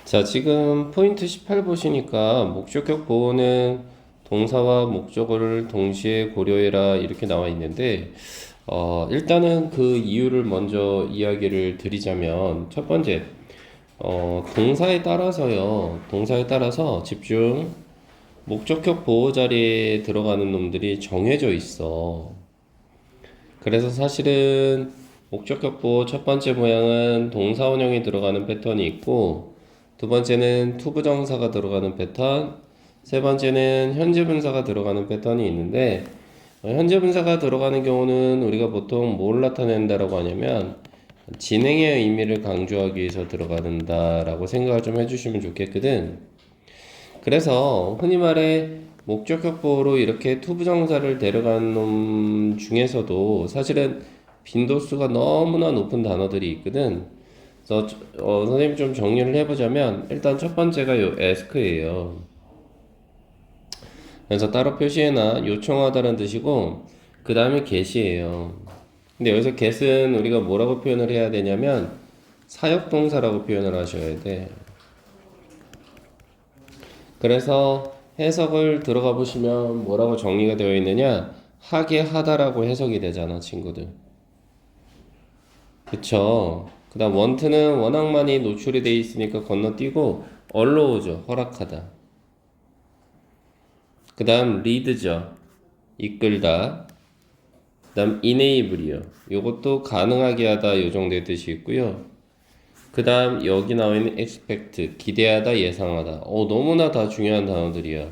자, 지금 포인트 18 보시니까 목적격 보호는 동사와 목적어를 동시에 고려해라 이렇게 나와 있는데 일단은 그 이유를 먼저 이야기를 드리자면 첫 번째, 동사에 따라서 집중. 목적격 보호 자리에 들어가는 놈들이 정해져 있어. 그래서 사실은 목적격 보호 첫 번째 모양은 동사 원형이 들어가는 패턴이 있고, 두 번째는 투부정사가 들어가는 패턴, 세 번째는 현재 분사가 들어가는 패턴이 있는데, 현재 분사가 들어가는 경우는 우리가 보통 뭘 나타낸다라고 하냐면 진행의 의미를 강조하기 위해서 들어간다라고 생각을 좀 해주시면 좋겠거든. 그래서 흔히 말해 목적격 보호로 이렇게 투부정사를 데려간 놈 중에서도 사실은 빈도수가 너무나 높은 단어들이 있거든. 그래서 선생님 좀 정리를 해보자면 일단 첫 번째가 요 ask예요. 그래서 따로 표시해놔 요청하다는 뜻이고, 그 다음에 get이에요. 근데 여기서 get은 우리가 뭐라고 표현을 해야 되냐면 사역동사라고 표현을 하셔야 돼. 그래서 해석을 들어가 보시면 뭐라고 정리가 되어 있느냐, 하게 하다라고 해석이 되잖아 친구들. 그쵸? 그 다음 want는 워낙 많이 노출이 돼 있으니까 건너뛰고 allow죠, 허락하다. 그 다음 lead죠, 이끌다. 그 다음 enable이요, 요것도 가능하게 하다 요 정도의 뜻이 있고요. 그 다음 여기 나와 있는 expect, 기대하다, 예상하다. 너무나 다 중요한 단어들이야.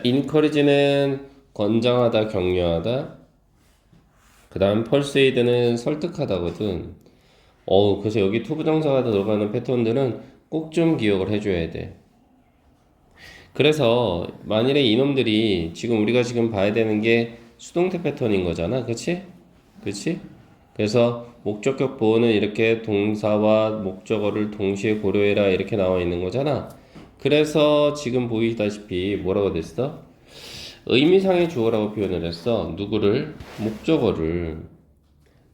encourage는 권장하다, 격려하다. 그 다음 persuade는 설득하다거든. 그래서 여기 투부정사가 들어가는 패턴들은 꼭 좀 기억을 해줘야 돼. 그래서 만일에 이놈들이 지금 우리가 지금 봐야 되는 게 수동태 패턴인 거잖아. 그치? 그치? 그래서 목적격 보호는 이렇게 동사와 목적어를 동시에 고려해라 이렇게 나와 있는 거잖아. 그래서 지금 보이다시피 뭐라고 됐어? 의미상의 주어라고 표현을 했어. 누구를? 목적어를.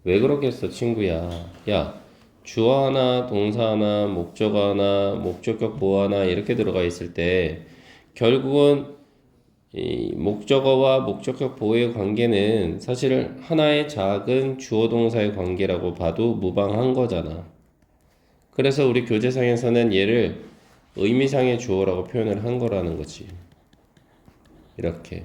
왜 그렇게 했어, 친구야? 야, 주어 하나, 동사 하나, 목적어 하나, 목적격 보호 하나 이렇게 들어가 있을 때 결국은 이 목적어와 목적격 보호의 관계는 사실 하나의 작은 주어 동사의 관계라고 봐도 무방한 거잖아. 그래서 우리 교재상에서는 얘를 의미상의 주어라고 표현을 한 거라는 거지. 이렇게.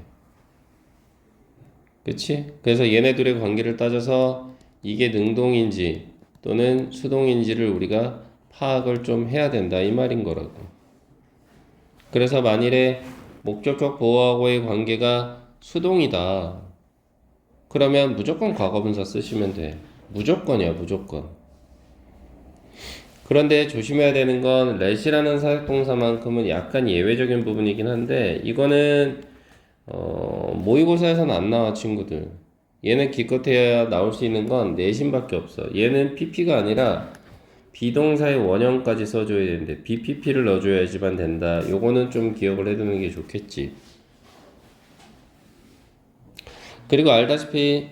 그치? 그래서 얘네들의 관계를 따져서 이게 능동인지 또는 수동인지를 우리가 파악을 좀 해야 된다 이 말인 거라고. 그래서 만일에 목적격 보호하고의 관계가 수동이다, 그러면 무조건 과거분사 쓰시면 돼. 무조건이야, 무조건. 그런데 조심해야 되는 건 let이라는 사역동사만큼은 약간 예외적인 부분이긴 한데, 이거는 모의고사에서는 안 나와 친구들. 얘는 기껏해야 나올 수 있는 건 내신밖에 없어. 얘는 PP가 아니라 비동사의 원형까지 써줘야 되는데 BPP를 넣어줘야지만 된다. 요거는 좀 기억을 해두는 게 좋겠지. 그리고 알다시피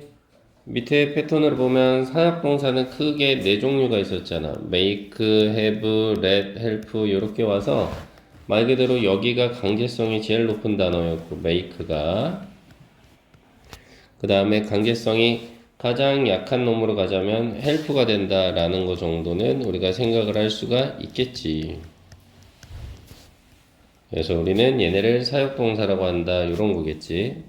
밑에 패턴을 보면 사역동사는 크게 네 종류가 있었잖아. make, have, let, help 이렇게 와서 말 그대로 여기가 강제성이 제일 높은 단어였고 make가, 그 다음에 강제성이 가장 약한 놈으로 가자면 help가 된다라는 거 정도는 우리가 생각을 할 수가 있겠지. 그래서 우리는 얘네를 사역동사라고 한다 이런 거겠지.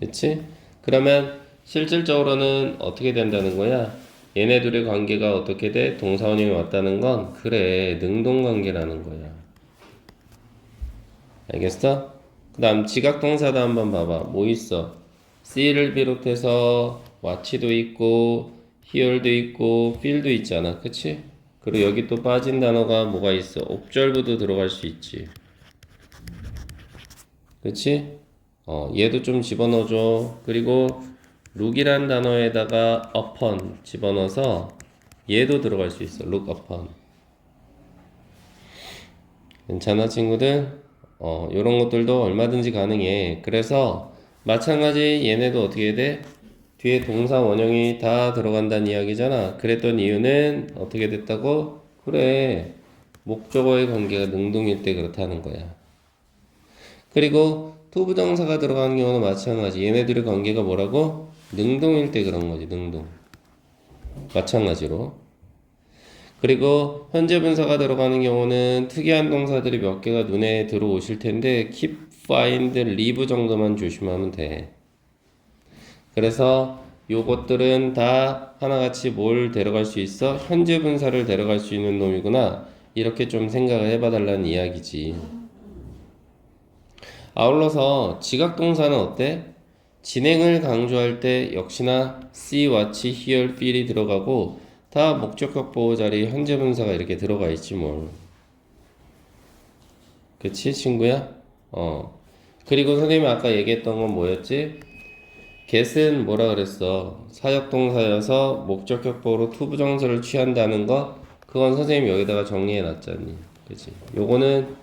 그치? 그러면 실질적으로는 어떻게 된다는 거야? 얘네들의 관계가 어떻게 돼? 동사원형이 왔다는 건 그래, 능동관계라는 거야. 알겠어? 그 다음 지각동사도 한번 봐봐. 뭐 있어? see를 비롯해서 watch도 있고 hear도 있고 feel도 있잖아. 그치? 그리고 여기 또 빠진 단어가 뭐가 있어? observe도 들어갈 수 있지. 그치? 얘도 좀 집어넣어줘. 그리고 look이란 단어에다가 upon 집어넣어서 얘도 들어갈 수 있어. look upon. 괜찮아, 친구들? 요런 것들도 얼마든지 가능해. 그래서 마찬가지 얘네도 어떻게 돼? 뒤에 동사 원형이 다 들어간다는 이야기잖아. 그랬던 이유는 어떻게 됐다고? 그래, 목적어의 관계가 능동일 때 그렇다는 거야. 그리고 투부정사가 들어가는 경우는 마찬가지. 얘네들의 관계가 뭐라고? 능동일 때 그런 거지. 능동. 마찬가지로. 그리고 현재 분사가 들어가는 경우는 특이한 동사들이 몇 개가 눈에 들어오실 텐데 keep, find, leave 정도만 조심하면 돼. 그래서 요것들은 다 하나같이 뭘 데려갈 수 있어? 현재 분사를 데려갈 수 있는 놈이구나. 이렇게 좀 생각을 해봐 달라는 이야기지. 아울러서 지각동사는 어때? 진행을 강조할 때 역시나 see, watch, hear, feel이 들어가고 다 목적격 보호 자리에 현재 분사가 이렇게 들어가 있지 뭘. 그치 친구야? 그리고 선생님이 아까 얘기했던 건 뭐였지? get은 뭐라 그랬어? 사역동사여서 목적격 보호로 투부정사를 취한다는 거 그건 선생님이 여기다가 정리해 놨잖니. 그치? 요거는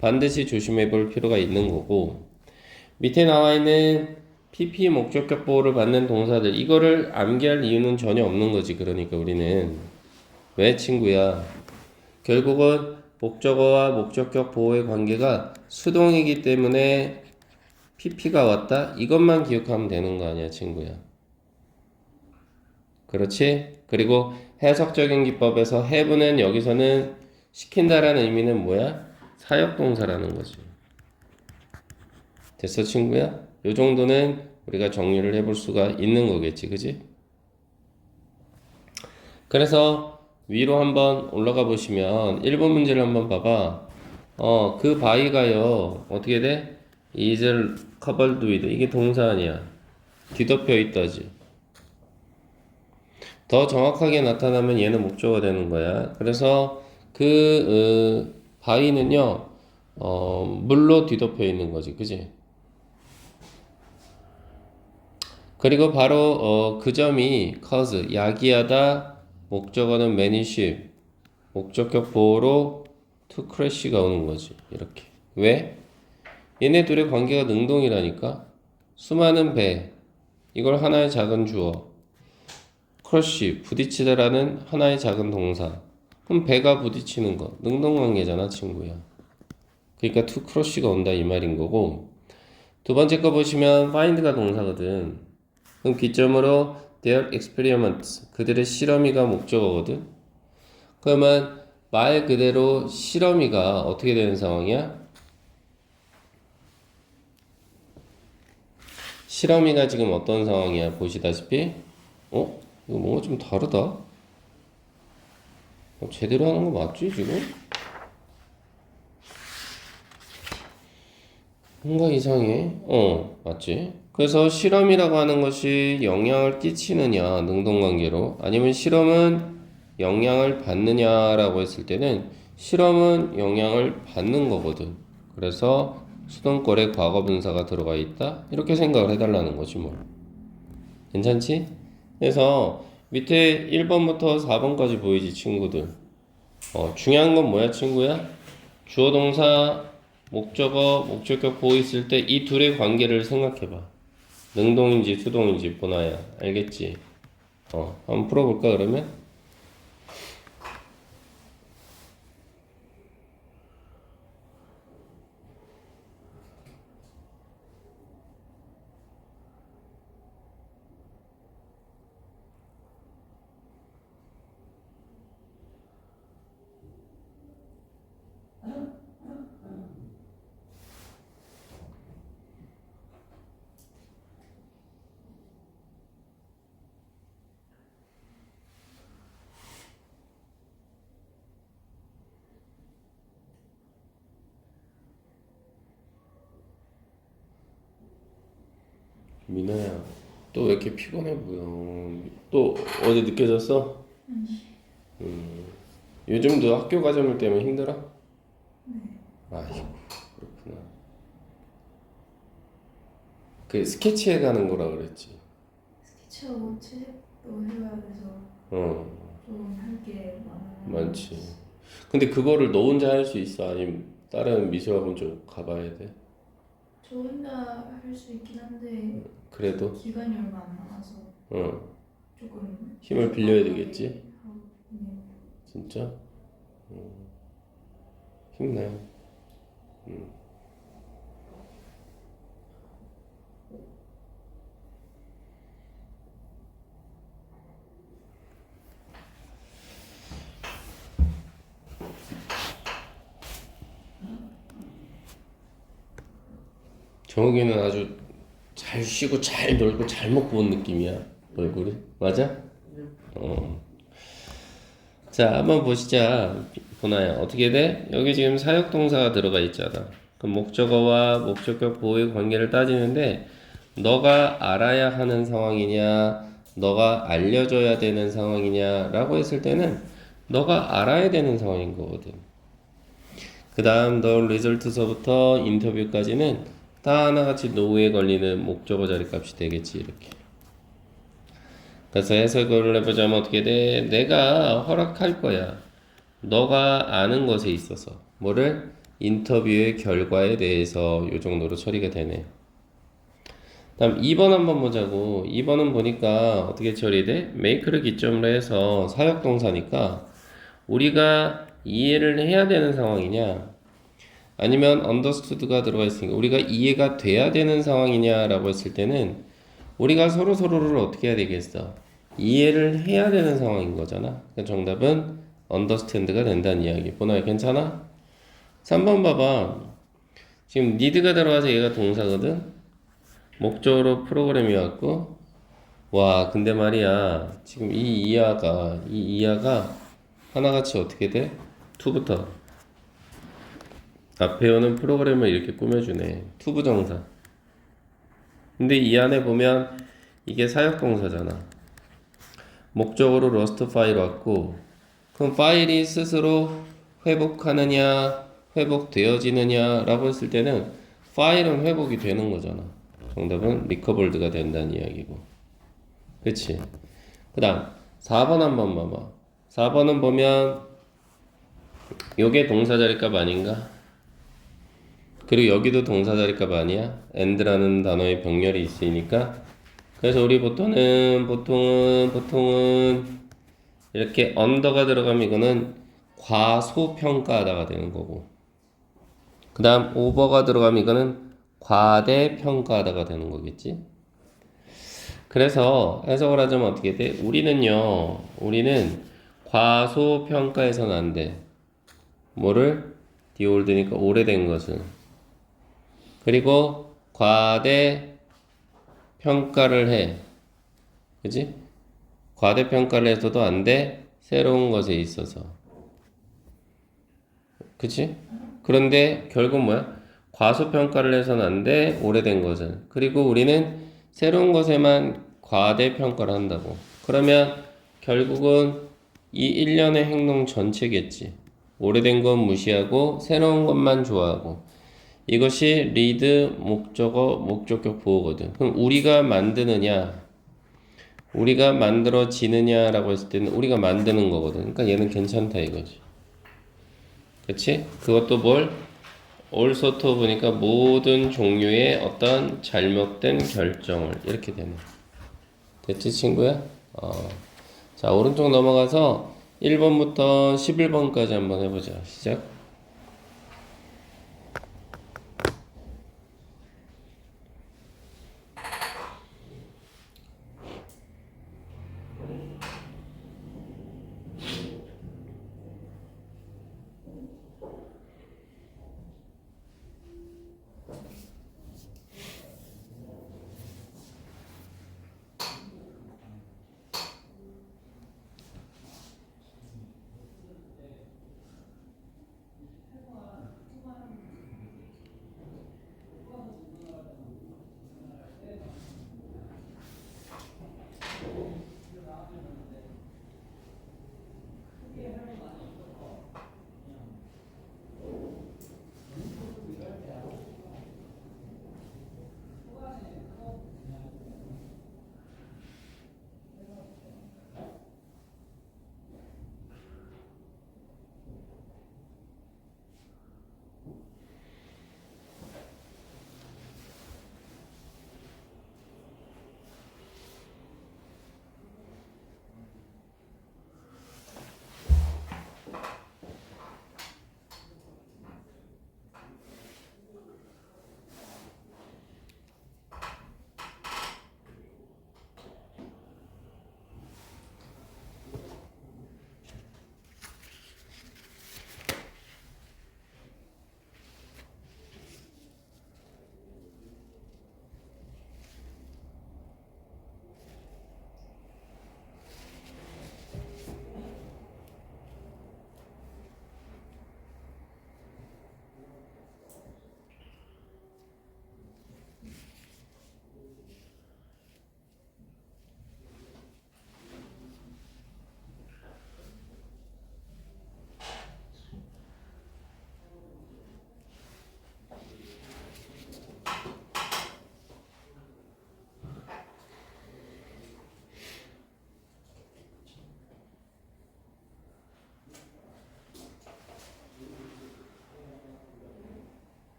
반드시 조심해 볼 필요가 있는 거고 밑에 나와 있는 PP 목적격 보호를 받는 동사들 이거를 암기할 이유는 전혀 없는 거지. 그러니까 우리는 왜 친구야? 결국은 목적어와 목적격 보호의 관계가 수동이기 때문에 PP가 왔다? 이것만 기억하면 되는 거 아니야, 친구야. 그렇지? 그리고 해석적인 기법에서 have는 여기서는 시킨다라는 의미는 뭐야? 사역동사라는 거지. 됐어, 친구야? 요 정도는 우리가 정리를 해볼 수가 있는 거겠지, 그지? 그래서 위로 한번 올라가 보시면 1번 문제를 한번 봐봐. 그 바위가요, 어떻게 돼? is covered with. 이게 동사 아니야. 뒤덮여 있다지. 더 정확하게 나타나면 얘는 목적어가 되는 거야. 그래서 바위는요, 물로 뒤덮여 있는 거지, 그지? 그리고 바로 그 점이 cause 야기하다 목적어는 manship 목적격 보호로 to crash가 오는 거지 이렇게 왜? 얘네 둘의 관계가 능동이라니까 수많은 배 이걸 하나의 작은 주어 crush 부딪히다라는 하나의 작은 동사 그럼 배가 부딪히는 거 능동관계잖아 친구야 그러니까 to crash가 온다 이 말인 거고 두 번째 거 보시면 find가 동사거든 그럼 기점으로 their experiments 그들의 실험이가 목적어거든. 그러면 말 그대로 실험이가 어떻게 되는 상황이야? 실험이가 지금 어떤 상황이야? 보시다시피 이거 뭔가 좀 다르다. 제대로 하는 거 맞지 지금? 뭔가 이상해. 맞지? 그래서 실험이라고 하는 것이 영향을 끼치느냐, 능동관계로. 아니면 실험은 영향을 받느냐라고 했을 때는 실험은 영향을 받는 거거든. 그래서 수동권에 과거분사가 들어가 있다? 이렇게 생각을 해달라는 거지 뭐. 괜찮지? 그래서 밑에 1번부터 4번까지 보이지 친구들. 중요한 건 뭐야 친구야? 주어 동사 목적어, 목적격 보호 있을 때 이 둘의 관계를 생각해봐. 능동인지 수동인지 보나야. 알겠지? 한번 풀어볼까 그러면? 민아야, 또 왜 이렇게 피곤해 보여? 또 어제 늦게 잤어? 요즘도 학교 과제물 때문에 힘들어? 아이고, 그렇구나. 그 스케치해 가는 거라 그랬지. 스케치하고 채색도 해야 돼서 어, 좀 할 게 많아요. 많지. 근데 그거를 너 혼자 할 수 있어? 아니면 다른 미술학원 좀 가봐야 돼? 저 혼자 할 수 있긴 한데 그래도? 기간이 얼마 안 남아서 어, 조금 힘을 빌려야 부족하게 되겠지? 하고 있네요. 진짜? 힘내요. 정욱이는 아주 잘 쉬고 잘 놀고 잘 먹고 온 느낌이야. 얼굴이. 맞아? 어. 자, 한번 보시자. 보나요? 어떻게 돼? 여기 지금 사역동사가 들어가 있잖아. 그 목적어와 목적격 보호의 관계를 따지는데 너가 알아야 하는 상황이냐, 너가 알려줘야 되는 상황이냐라고 했을 때는 너가 알아야 되는 상황인 거거든. 그 다음 너 리절트서부터 인터뷰까지는 다 하나같이 노후에 걸리는 목적어 자리 값이 되겠지 이렇게. 그래서 해석을 해보자면 어떻게 돼? 내가 허락할 거야. 너가 아는 것에 있어서 뭐를? 인터뷰의 결과에 대해서 요 정도로 처리가 되네. 다음 2번 한번 보자고. 2번은 보니까 어떻게 처리돼? make를 기점으로 해서 사역동사니까 우리가 이해를 해야 되는 상황이냐 아니면 understood가 들어가 있으니까 우리가 이해가 돼야 되는 상황이냐라고 했을 때는 우리가 서로를 어떻게 해야 되겠어? 이해를 해야 되는 상황인 거잖아. 그러니까 정답은 understand가 된다는 이야기. 보나요? 괜찮아? 3번 봐봐. 지금 need가 들어가서 얘가 동사거든? 목적으로 프로그램이 왔고 와 근데 말이야 지금 이 이하가 하나같이 어떻게 돼? to부터 앞에 오는 프로그램을 이렇게 꾸며주네. 투부정사. 근데 이 안에 보면 이게 사역동사잖아. 목적으로 러스트 파일 왔고 그럼 파일이 스스로 회복하느냐 회복되어지느냐 라고 했을 때는 파일은 회복이 되는 거잖아. 정답은 리커버드가 된다는 이야기고. 그치? 그 다음 4번 한번 봐봐. 4번은 보면 요게 동사 자리값 아닌가? 그리고 여기도 동사 자리값 아니야? and라는 단어의 병렬이 있으니까 그래서 우리 보통은 이렇게 언더가 들어가면 이거는 과소평가하다가 되는 거고 그 다음 오버가 들어가면 이거는 과대평가하다가 되는 거겠지. 그래서 해석을 하자면 어떻게 돼? 우리는 과소평가해서는 안 돼. 뭐를? the old니까 오래된 것은. 그리고 과대평가를 해. 그지? 과대평가를 해서도 안 돼. 새로운 것에 있어서. 그치? 그런데 결국 뭐야? 과소평가를 해서는 안 돼. 오래된 것은. 그리고 우리는 새로운 것에만 과대평가를 한다고. 그러면 결국은 이 일련의 행동 전체겠지. 오래된 건 무시하고 새로운 것만 좋아하고. 이것이 리드 목적어 목적격 보호거든. 그럼 우리가 만드느냐, 우리가 만들어지느냐라고 했을 때는 우리가 만드는 거거든. 그러니까 얘는 괜찮다 이거지. 그치? 그것도 뭘? 올소토 보니까 모든 종류의 어떤 잘못된 결정을 이렇게 되네. 됐지 친구야? 자 오른쪽 넘어가서 1번부터 11번까지 한번 해보자. 시작.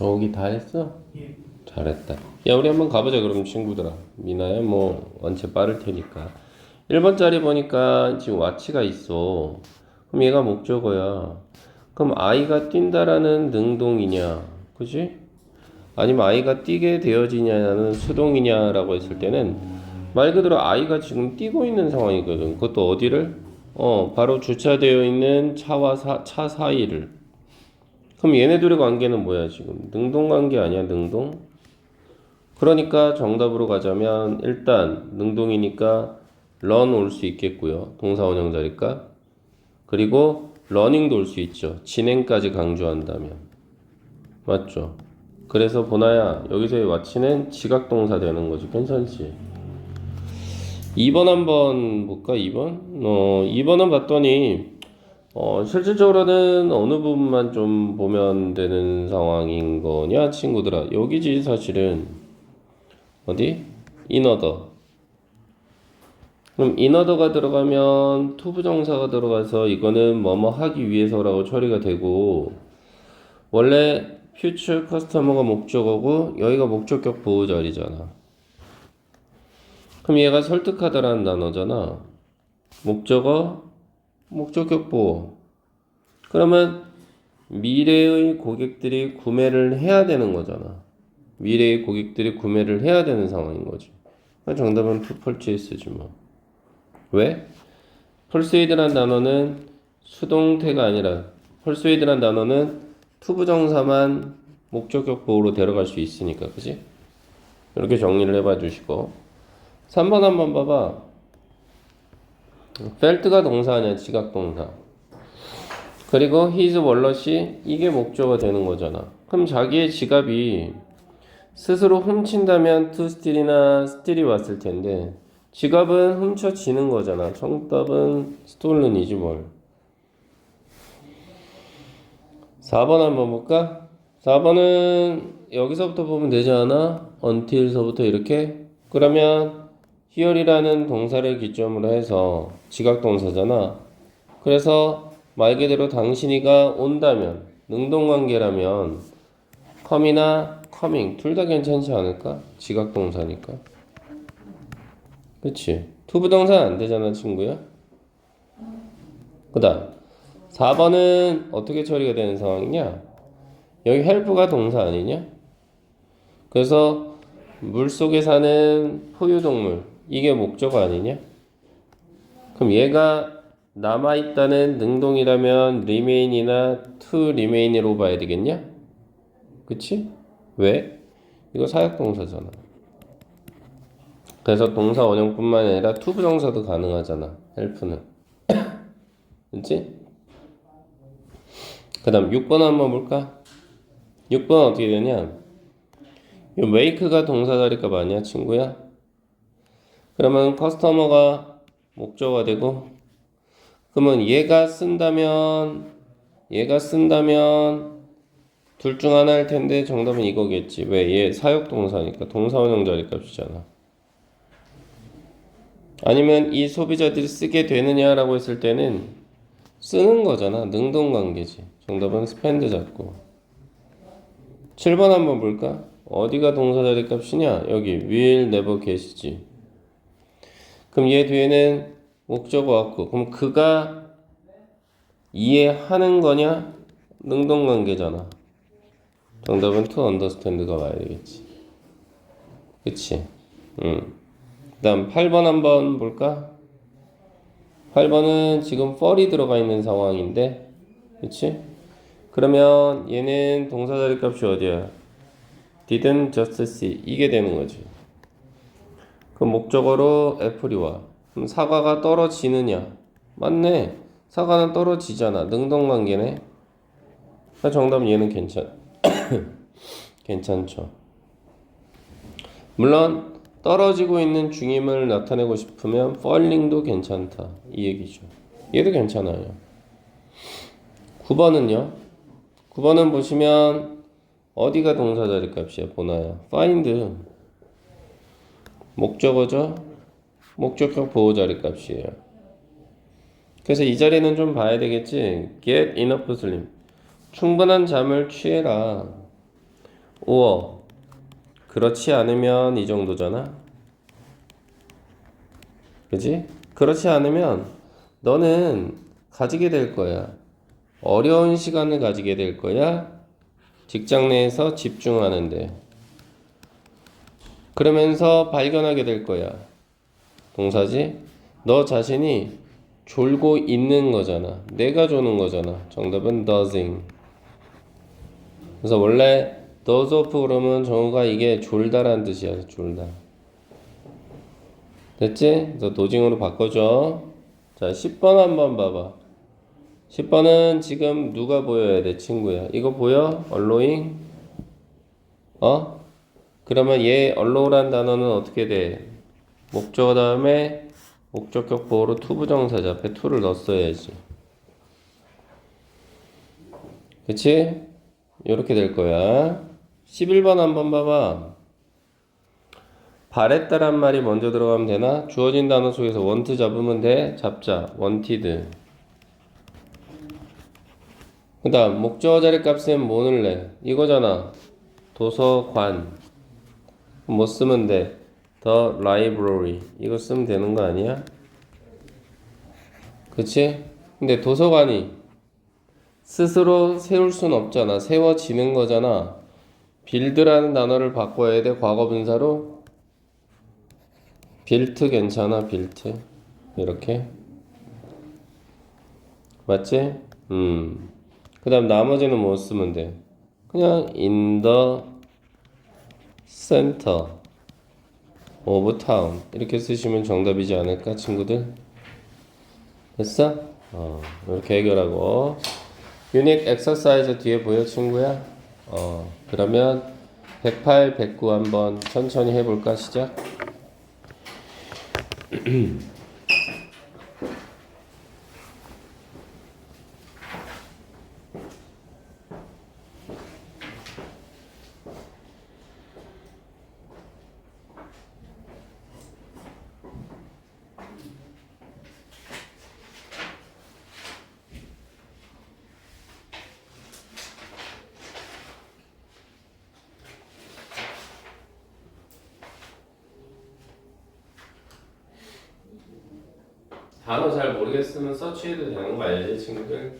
저기 다 했어? 예. 잘했다. 야, 우리 한번 가보자, 그럼 친구들아. 미나야, 뭐, 원체 빠를 테니까. 1번짜리 보니까 지금 와치가 있어. 그럼 얘가 목적어야. 그럼 아이가 뛴다라는 능동이냐? 그지? 아니면 아이가 뛰게 되어지냐는 수동이냐라고 했을 때는 말 그대로 아이가 지금 뛰고 있는 상황이거든. 그것도 어디를? 바로 주차되어 있는 차 사이를. 그럼 얘네들의 관계는 뭐야, 지금? 능동 관계 아니야, 능동? 그러니까 정답으로 가자면 일단 능동이니까 run 올 수 있겠고요. 동사 원형 자리가. 그리고 러닝도 올 수 있죠. 진행까지 강조한다면. 맞죠? 그래서 보나야 여기서의 와치는 지각 동사 되는 거지. 괜찮지? 2번 한번 볼까? 2번? 2번은 봤더니 실질적으로는 어느 부분만 좀 보면 되는 상황인 거냐, 친구들아? 여기지, 사실은. 어디? 인어더. 그럼 인어더가 들어가면 투부정사가 들어가서 이거는 뭐뭐 하기 위해서라고 처리가 되고, 원래 future customer가 목적어고 여기가 목적격 보호 자리잖아. 그럼 얘가 설득하다라는 단어잖아. 목적어, 목적격 보호. 그러면 미래의 고객들이 구매를 해야 되는 거잖아. 미래의 고객들이 구매를 해야 되는 상황인 거지. 정답은 to purchase지 뭐. 왜? persuade란 단어는 수동태가 아니라 persuade란 단어는 투부정사만 목적격 보호로 데려갈 수 있으니까, 그지? 이렇게 정리를 해봐 주시고 3번 한번 봐봐. felt가 동사 아니야, 지각 동사. 그리고 his wallet이 이게 목적어가 되는 거잖아. 그럼 자기의 지갑이 스스로 훔친다면 to steal이나 steal이 왔을 텐데 지갑은 훔쳐지는 거잖아. 정답은 stolen이지 뭘. 4번 한번 볼까? 4번은 여기서부터 보면 되지 않아? until서부터 이렇게? 그러면 here이라는 동사를 기점으로 해서 지각 동사잖아. 그래서 말 그대로 당신이가 온다면, 능동관계라면 come이나 coming 둘 다 괜찮지 않을까? 지각 동사니까. 그치? 투부정사는 안 되잖아, 친구야. 그 다음 4번은 어떻게 처리가 되는 상황이냐? 여기 help가 동사 아니냐? 그래서 물속에 사는 포유동물 이게 목적어 아니냐? 그럼 얘가 남아있다는 능동이라면 remain이나 to remain으로 봐야 되겠냐? 그치? 왜? 이거 사역동사잖아. 그래서 동사 원형뿐만 아니라 투부정사도 가능하잖아. help는. 그치? 그 다음 6번 한번 볼까? 6번 어떻게 되냐? 이 make가 동사 자리값 아니야, 친구야? 그러면 커스터머가 목적어가 되고, 그러면 얘가 쓴다면 둘 중 하나일 텐데 정답은 이거겠지. 왜? 얘 사역동사니까 동사원형 자리값이잖아. 아니면 이 소비자들이 쓰게 되느냐라고 했을 때는 쓰는 거잖아. 능동관계지. 정답은 spend 잡고. 7번 한번 볼까? 어디가 동사 자리값이냐? 여기 will never get이지. 그럼 얘 뒤에는 목적어 왔고, 그럼 그가 이해하는 거냐? 능동관계잖아. 정답은 to understand가 와야 되겠지. 그치? 그 다음 8번 한번 볼까? 8번은 지금 for이 들어가 있는 상황인데, 그치? 그러면 얘는 동사 자리값이 어디야? didn't just see 이게 되는 거지. 그 목적어로 애플이 와. 그럼 사과가 떨어지느냐? 맞네. 사과는 떨어지잖아. 능동관계네. 정답은 얘는 괜찮죠. 물론 떨어지고 있는 중임을 나타내고 싶으면 falling도 괜찮다. 이 얘기죠. 얘도 괜찮아요. 9번은요? 9번은 보시면 어디가 동사 자리값이야? 보나요? find 목적어죠? 목적격 보호 자리값이에요. 그래서 이 자리는 좀 봐야 되겠지. get enough sleep 충분한 잠을 취해라. or 그렇지 않으면 이 정도잖아. 그지? 그렇지 않으면 너는 가지게 될 거야. 어려운 시간을 가지게 될 거야. 직장 내에서 집중하는데. 그러면서 발견하게 될 거야. 동사지? 너 자신이 졸고 있는 거잖아. 내가 조는 거잖아. 정답은 dozing. 그래서 원래 doze off 그러면 정우가 이게 졸다라는 뜻이야. 졸다. 됐지? 그래서 도징으로 바꿔줘. 자, 10번 한번 봐봐. 10번은 지금 누가 보여야 돼, 친구야? 이거 보여? allowing? 어? 그러면 얘 allow란 단어는 어떻게 돼? 목적어 다음에 목적격 보호로 투부정사자 앞에 to를 넣었어야지. 그치? 이렇게 될 거야. 11번 한번 봐봐. 바랬다란 말이 먼저 들어가면 되나? 주어진 단어 속에서 want 잡으면 돼. 잡자. wanted. 그 다음 목적어 자리 값은 뭐 넣을래? 이거잖아. 도서관. 뭐 쓰면 돼? The library. 이거 쓰면 되는 거 아니야? 그치? 근데 도서관이 스스로 세울 순 없잖아. 세워지는 거잖아. build라는 단어를 바꿔야 돼. 과거 분사로. built 괜찮아. built. 이렇게. 맞지? 그 다음 나머지는 뭐 쓰면 돼? 그냥 in the center of town 이렇게 쓰시면 정답이지 않을까 친구들? 됐어? 이렇게 해결하고 유닛 엑서사이즈 뒤에 보여 친구야? 그러면 108, 109 한번 천천히 해볼까 시작? 단어 잘 모르겠으면 서치해도 되는 거 알지 친구들?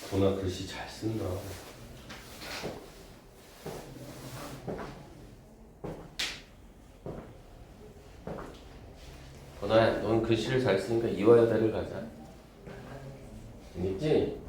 도나 글씨 잘 쓴다. 도나야, 넌 글씨를 잘 쓰니까 이화여대를 가자. 재밌지?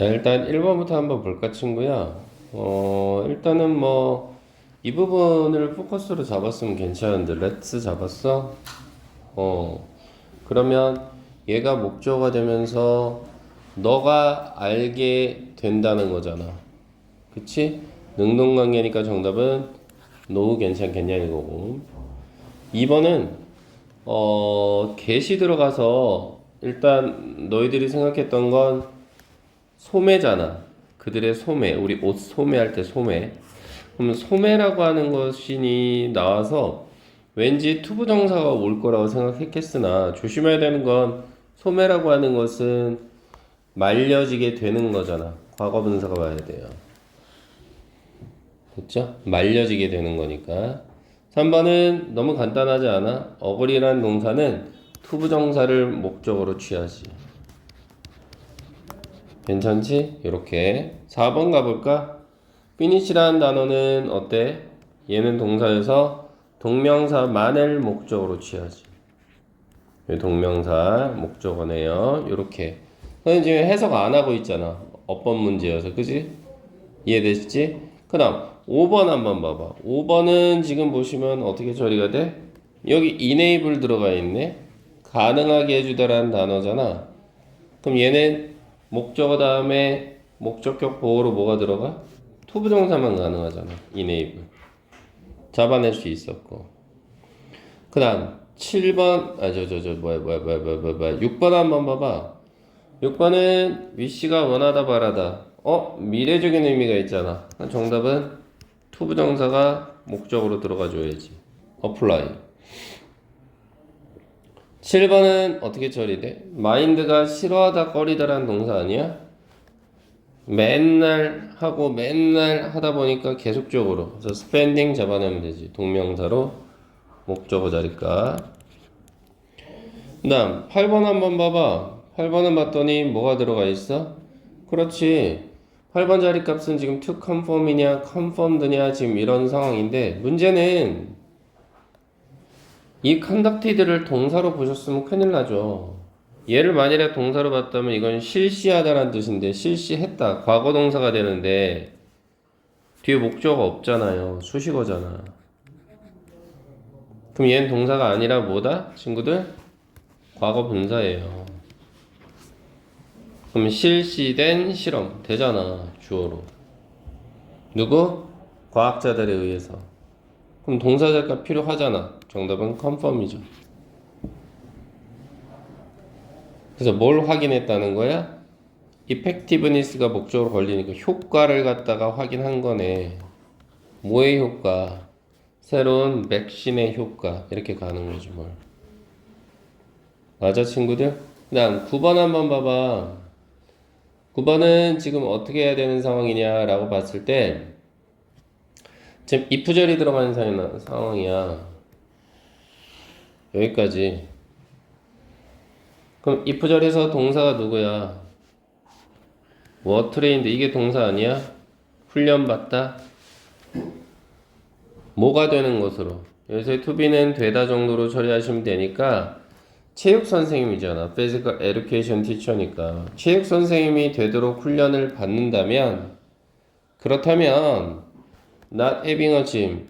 자, 일단 1번부터 한번 볼까, 친구야? 일단은 뭐, 이 부분을 포커스로 잡았으면 괜찮은데, let's 잡았어? 그러면 얘가 목적어가 되면서 너가 알게 된다는 거잖아. 그치? 능동관계니까 정답은 no 괜찮겠냐 이거고. 2번은 get이 들어가서 일단 너희들이 생각했던 건 소매잖아. 그들의 소매. 우리 옷 소매할 때 소매. 그럼 소매라고 하는 것이 나와서 왠지 투부정사가 올 거라고 생각했겠으나 조심해야 되는 건 소매라고 하는 것은 말려지게 되는 거잖아. 과거분사가 와야 돼요. 됐죠? 말려지게 되는 거니까. 3번은 너무 간단하지 않아? 어글이란 동사는 투부정사를 목적으로 취하지. 괜찮지? 이렇게 4번 가볼까? finish라는 단어는 어때? 얘는 동사여서 동명사만을 목적으로 취하지. 동명사 목적어네요. 이렇게. 그럼 지금 해석 안 하고 있잖아. 어법 문제여서, 그지? 이해되시지? 그 다음 5번 한번 봐봐. 5번은 지금 보시면 어떻게 처리가 돼? 여기 enable 들어가 있네. 가능하게 해주다라는 단어잖아. 그럼 얘는 목적어 다음에 목적격 보호로 뭐가 들어가? 투부정사만 가능하잖아. enable. 잡아낼 수 있었고. 그 다음 7번 6번 한번 봐봐. 6번은 wish가 원하다 바라다. 미래적인 의미가 있잖아. 정답은 투부정사가 목적으로 들어가 줘야지. apply. 7번은 어떻게 처리돼? 마인드가 싫어하다 꺼리다라는 동사 아니야? 맨날 하고 맨날 하다 보니까 계속적으로. 그래서 spending 잡아내면 되지. 동명사로 목적어 자리가. 그 다음 8번 한번 봐봐. 8번은 봤더니 뭐가 들어가 있어? 그렇지. 8번 자리 값은 지금 to conform이냐 conformed냐 지금 이런 상황인데 문제는 이 conducted를 동사로 보셨으면 큰일 나죠. 얘를 만일에 동사로 봤다면 이건 실시하다라는 뜻인데 실시했다. 과거 동사가 되는데 뒤에 목적어가 없잖아요. 수식어잖아. 그럼 얘는 동사가 아니라 뭐다? 친구들? 과거 분사예요. 그럼 실시된 실험 되잖아, 주어로. 누구? 과학자들에 의해서. 그럼 동사절과 필요하잖아. 정답은 confirm이죠. 그래서 뭘 확인했다는 거야? effectiveness가 목적으로 걸리니까 효과를 갖다가 확인한 거네. 뭐의 효과? 새로운 백신의 효과. 이렇게 가는 거지 뭘. 맞아 친구들? 그 다음 9번 한번 봐봐. 9번은 지금 어떻게 해야 되는 상황이냐 라고 봤을 때 지금 if절이 들어가는 상황이야. 여기까지. 그럼 if절에서 동사가 누구야? 트레인드 이게 동사 아니야? 훈련받다? 뭐가 되는 것으로? 여기서의 to be는 되다 정도로 처리하시면 되니까 체육 선생님이잖아. Physical Education Teacher니까. 체육 선생님이 되도록 훈련을 받는다면 그렇다면 not having a gym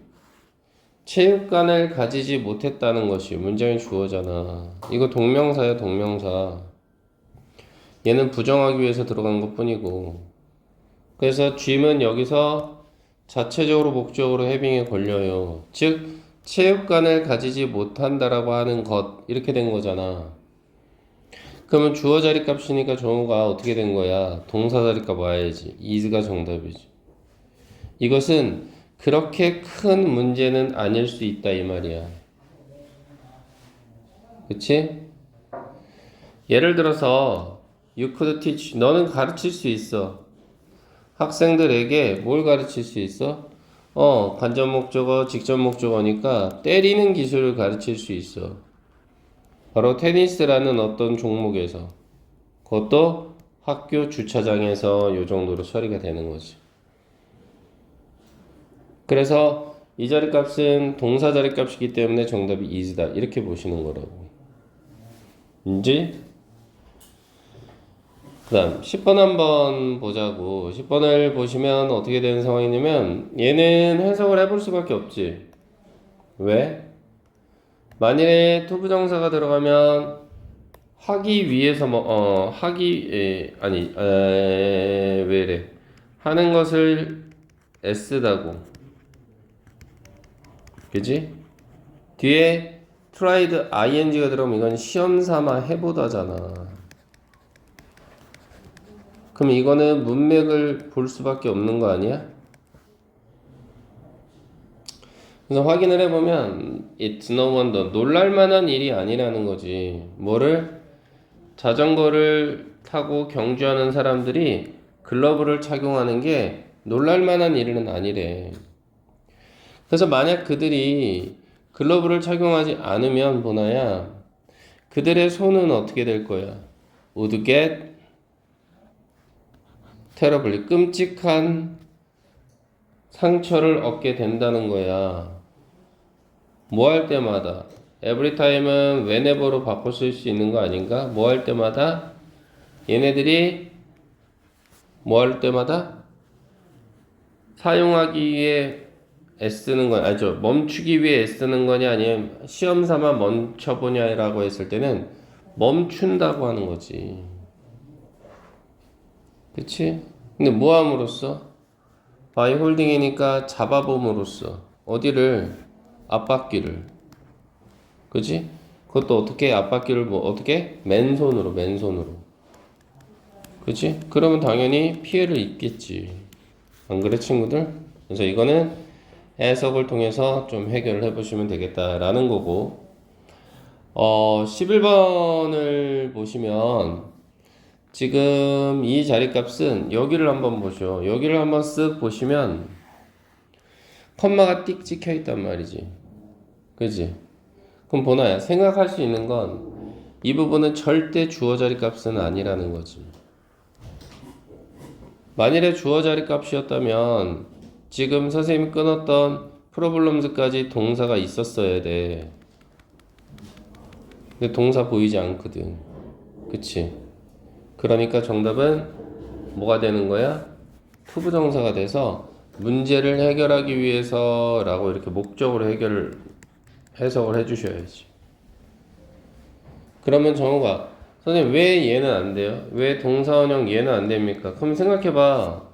체육관을 가지지 못했다는 것이 문장의 주어잖아. 이거 동명사야 동명사. 얘는 부정하기 위해서 들어간 것 뿐이고. 그래서 gym은 여기서 자체적으로 목적으로 having에 걸려요. 즉 체육관을 가지지 못한다라고 하는 것 이렇게 된 거잖아. 그러면 주어 자리 값이니까 정우가 어떻게 된 거야? 동사 자리 값 와야지. is가 정답이지. 이것은 그렇게 큰 문제는 아닐 수 있다 이 말이야. 그치? 예를 들어서 you could teach 너는 가르칠 수 있어. 학생들에게 뭘 가르칠 수 있어? 간접 목적어, 직접 목적어니까 때리는 기술을 가르칠 수 있어. 바로 테니스라는 어떤 종목에서. 그것도 학교 주차장에서 요 정도로 처리가 되는 거지. 그래서 이 자리 값은 동사 자리 값이기 때문에 정답이 is다. 이렇게 보시는 거라고. 인지? 그 다음 10번 한번 보자고. 10번을 보시면 어떻게 되는 상황이냐면 얘는 해석을 해볼 수밖에 없지. 왜? 만일에 투부정사가 들어가면 하기 위해서 왜 이래 하는 것을 애쓰다고 그지? 뒤에 tried ing가 들어오면 이건 시험 삼아 해보다잖아. 그럼 이거는 문맥을 볼 수밖에 없는 거 아니야? 그래서 확인을 해보면 It's no wonder 놀랄만한 일이 아니라는 거지. 뭐를? 자전거를 타고 경주하는 사람들이 글러브를 착용하는 게 놀랄만한 일은 아니래. 그래서 만약 그들이 글러브를 착용하지 않으면 보나야 그들의 손은 어떻게 될 거야? Would get terribly 끔찍한 상처를 얻게 된다는 거야. 뭐 할 때마다 every time은 whenever로 바꿔 쓸 수 있는 거 아닌가? 뭐 할 때마다 얘네들이 뭐 할 때마다 사용하기 위해 애쓰는 건 아니죠. 멈추기 위해 애쓰는 거냐 아니면 시험 삼아 멈춰보냐라고 했을 때는 멈춘다고 하는 거지. 그치? 근데 뭐 함으로써? by holding이니까 잡아봄으로써 어디를? 앞바퀴를. 그치? 그것도 어떻게 앞바퀴를 뭐 어떻게? 맨손으로. 그치? 그러면 당연히 피해를 입겠지. 안 그래 친구들? 그래서 이거는 해석을 통해서 좀 해결을 해보시면 되겠다라는 거고 11번을 보시면 지금 이 자리값은 여기를 한번 보죠. 여기를 한번 쓱 보시면 컴마가 띡 찍혀 있단 말이지. 그지? 그럼 보나야 생각할 수 있는 건 이 부분은 절대 주어 자리 값은 아니라는 거지. 만일에 주어 자리 값이었다면 지금 선생님이 끊었던 프로블럼즈까지 동사가 있었어야 돼. 근데 동사 보이지 않거든. 그치? 그러니까 정답은 뭐가 되는 거야? 투부정사가 돼서 문제를 해결하기 위해서 라고 이렇게 목적으로 해결을 해석을 해주셔야지. 그러면 정우가 선생님 왜 얘는 안 돼요? 왜 동사원형 얘는 안 됩니까? 그럼 생각해봐.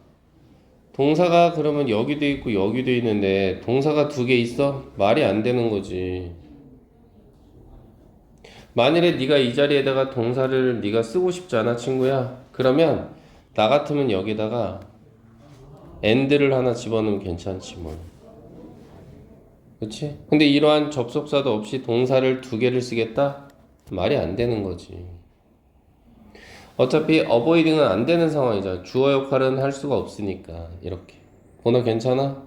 동사가 그러면 여기도 있고 여기도 있는데 동사가 두 개 있어? 말이 안 되는 거지. 만일에 네가 이 자리에다가 동사를 네가 쓰고 싶지 않아 친구야? 그러면 나 같으면 여기다가 and를 하나 집어넣으면 괜찮지 뭐. 그치? 근데 이러한 접속사도 없이 동사를 두 개를 쓰겠다? 말이 안 되는 거지. 어차피 avoiding은 안 되는 상황이잖아. 주어 역할은 할 수가 없으니까. 이렇게. 번호 괜찮아?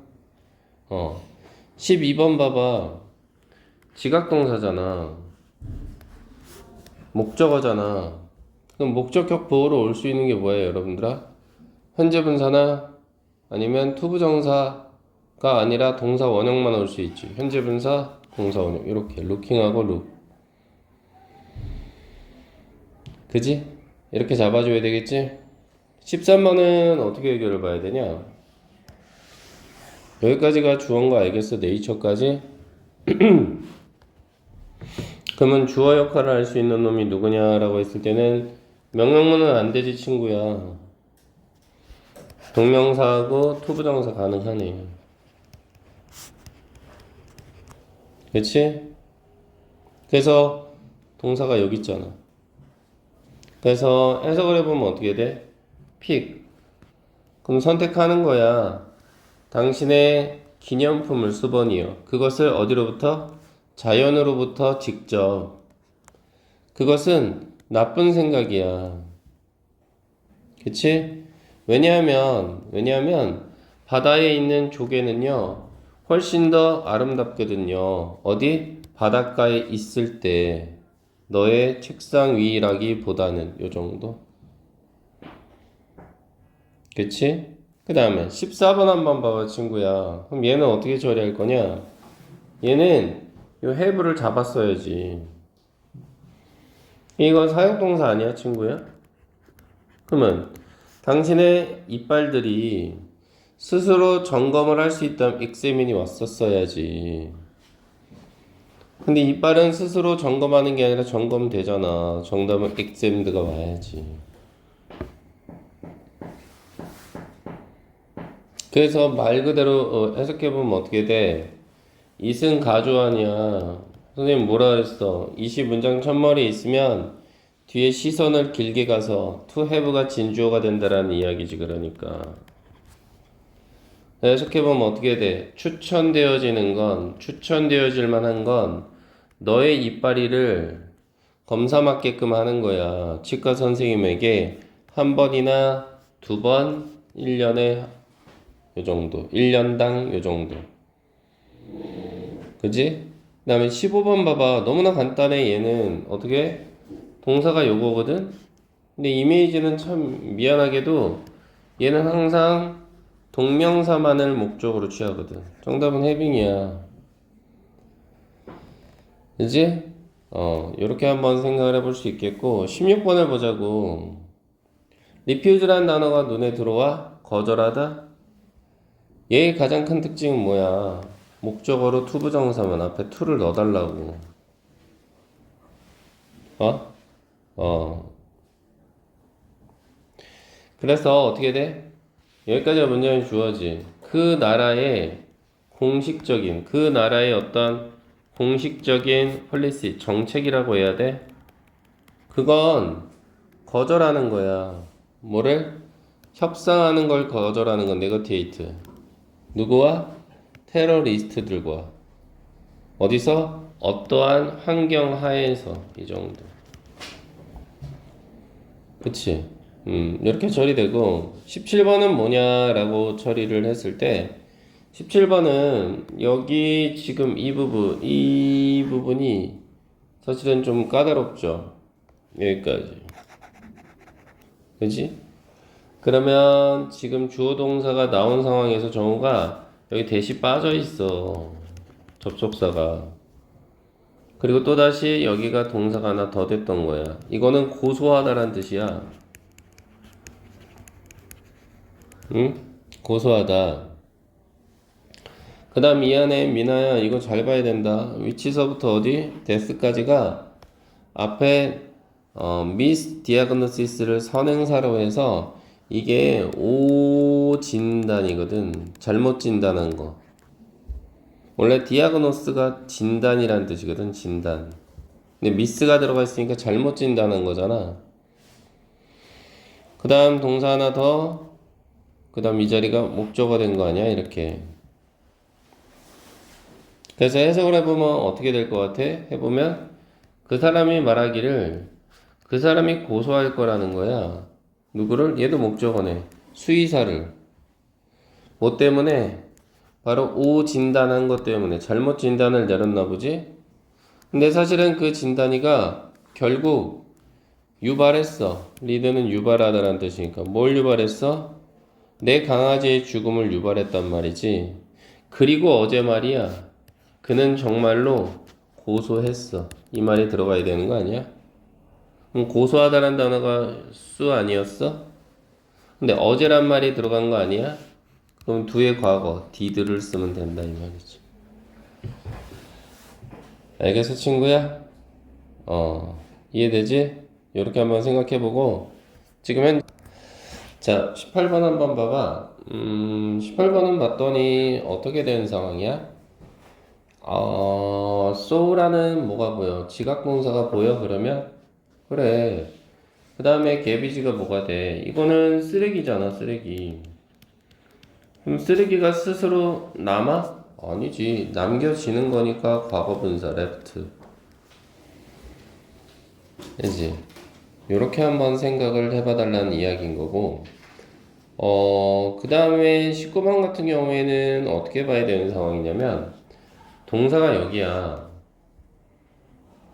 12번 봐봐. 지각동사잖아. 목적어잖아. 그럼 목적격 보호로 올 수 있는 게 뭐예요, 여러분들아? 현재 분사나 아니면 투부정사가 아니라 동사 원형만 올 수 있지. 현재 분사, 동사 원형. 이렇게 루킹하고 룩. 그지? 이렇게 잡아줘야 되겠지? 13번은 어떻게 해결을 봐야 되냐? 여기까지가 주어인 거 알겠어? 네이처까지? 그러면 주어 역할을 할 수 있는 놈이 누구냐라고 했을 때는 명령문은 안 되지 친구야. 동명사하고 투부정사 가능하네. 그치? 그래서 동사가 여기 있잖아. 그래서 해석을 해보면 어떻게 돼? 픽. 그럼 선택하는 거야. 당신의 기념품을 수번이요. 그것을 어디로부터? 자연으로부터 직접. 그것은 나쁜 생각이야. 그치? 왜냐하면 바다에 있는 조개는요, 훨씬 더 아름답거든요. 어디? 바닷가에 있을 때. 너의 책상 위라기보다는 요 정도. 그치? 그 다음에 14번 한번 봐봐 친구야. 그럼 얘는 어떻게 처리할 거냐? 얘는 요 have를 잡았어야지. 이건 사역동사 아니야 친구야? 그러면 당신의 이빨들이 스스로 점검을 할 수 있다면 examine이 왔었어야지. 근데 이빨은 스스로 점검하는 게 아니라 점검되잖아. 정답은 examined가 와야지. 그래서 말 그대로 해석해보면 어떻게 돼? it은 가조 아니야. 선생님 뭐라 그랬어? it이 문장 첫머리에 있으면 뒤에 시선을 길게 가서 to have가 진주어가 된다라는 이야기지. 그러니까 해석해보면 어떻게 돼? 추천되어질 만한 건 너의 이빨이를 검사 받게끔 하는 거야. 치과 선생님에게 한 번이나 두 번, 1년에 요 정도. 1년당 요 정도. 그지? 그 다음에 15번 봐봐. 너무나 간단해. 얘는 어떻게? 동사가 요거거든? 근데 이미지는 참 미안하게도 얘는 항상 동명사만을 목적으로 취하거든. 정답은 해빙이야. 그지? 요렇게 한번 생각을 해볼 수 있겠고 16번을 보자고. refuse라는 단어가 눈에 들어와? 거절하다? 얘의 가장 큰 특징은 뭐야? 목적어로 투부정사면 앞에 to를 넣어달라고. 어? 그래서 어떻게 돼? 여기까지가 문장의 주어지. 그 나라의 어떤 공식적인 폴리시, 정책이라고 해야 돼? 그건 거절하는 거야. 뭐를? 협상하는 걸 거절하는 건 네거티에이트. 누구와? 테러리스트들과. 어디서? 어떠한 환경 하에서. 이 정도. 그치? 이렇게 처리되고 17번은 뭐냐라고 처리를 했을 때 17번은 여기 지금 이 부분이 사실은 좀 까다롭죠. 여기까지. 그치? 그러면 지금 주어 동사가 나온 상황에서 정우가 여기 대시 빠져 있어. 접속사가. 그리고 또다시 여기가 동사가 하나 더 됐던 거야. 이거는 고소하다란 뜻이야. 응? 고소하다. 그 다음 이 안에 미나야 이거 잘 봐야 된다. 위치서부터 어디? 데스까지가 앞에 미스 디아그노시스를 선행사로 해서 이게 오 진단이거든. 잘못 진단한 거. 원래 디아그노스가 진단이란 뜻이거든. 진단. 근데 미스가 들어가 있으니까 잘못 진단한 거잖아. 그 다음 동사 하나 더. 그 다음 이 자리가 목적어 된 거 아니야? 이렇게. 그래서 해석을 해보면 어떻게 될 것 같아? 해보면 그 사람이 말하기를 그 사람이 고소할 거라는 거야. 누구를? 얘도 목적어네. 수의사를. 뭐 때문에? 바로 오 진단한 것 때문에 잘못 진단을 내렸나 보지? 근데 사실은 그 진단이가 결국 유발했어. 리드는 유발하다라는 뜻이니까 뭘 유발했어? 내 강아지의 죽음을 유발했단 말이지. 그리고 어제 말이야. 그는 정말로 고소했어. 이 말이 들어가야 되는 거 아니야? 그럼 고소하다는 단어가 수 아니었어? 근데 어제란 말이 들어간 거 아니야? 그럼 두의 과거 did를 쓰면 된다 이 말이지. 알겠어 친구야? 이해되지? 이렇게 한번 생각해보고 지금 자 18번 한번 봐봐. 18번은 봤더니 어떻게 된 상황이야? so라는 뭐가 보여? 지각동사가 보여 그러면? 그래. 그 다음에 개비지가 뭐가 돼? 이거는 쓰레기잖아 쓰레기. 그럼 쓰레기가 스스로 남아? 아니지. 남겨지는 거니까 과거분사 left. 그지? 요렇게 한번 생각을 해봐 달라는 이야기인 거고. 그 다음에 19번 같은 경우에는 어떻게 봐야 되는 상황이냐면 동사가 여기야.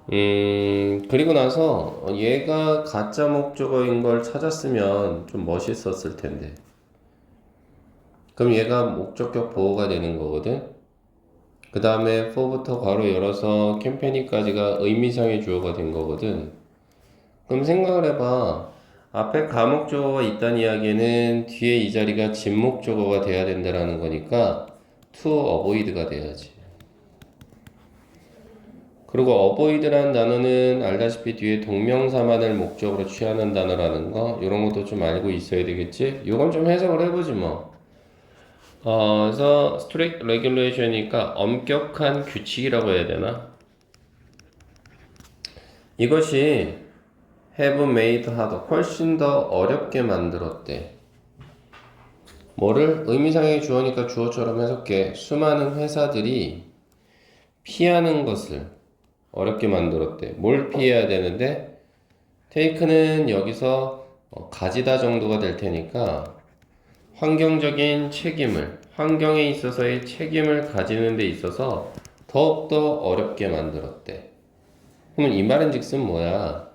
그리고 나서 얘가 가짜 목적어인 걸 찾았으면 좀 멋있었을 텐데. 그럼 얘가 목적격 보호가 되는 거거든. 그 다음에 for부터 괄호 열어서 캠페니까지가 의미상의 주어가 된 거거든. 그럼 생각을 해봐. 앞에 가목적어가 있다는 이야기는 뒤에 이 자리가 진목적어가 돼야 된다라는 거니까 to avoid가 돼야지. 그리고 avoid라는 단어는 알다시피 뒤에 동명사만을 목적으로 취하는 단어라는 거 이런 것도 좀 알고 있어야 되겠지? 이건 좀 해석을 해보지 뭐. 그래서 strict regulation이니까 엄격한 규칙이라고 해야 되나? 이것이 have made harder, 훨씬 더 어렵게 만들었대. 뭐를? 의미상의 주어니까 주어처럼 해석해. 수많은 회사들이 피하는 것을 어렵게 만들었대. 뭘 피해야 되는데? take는 여기서 가지다 정도가 될 테니까 환경적인 책임을, 환경에 있어서의 책임을 가지는 데 있어서 더욱더 어렵게 만들었대. 그러면 이 말은 즉슨 뭐야?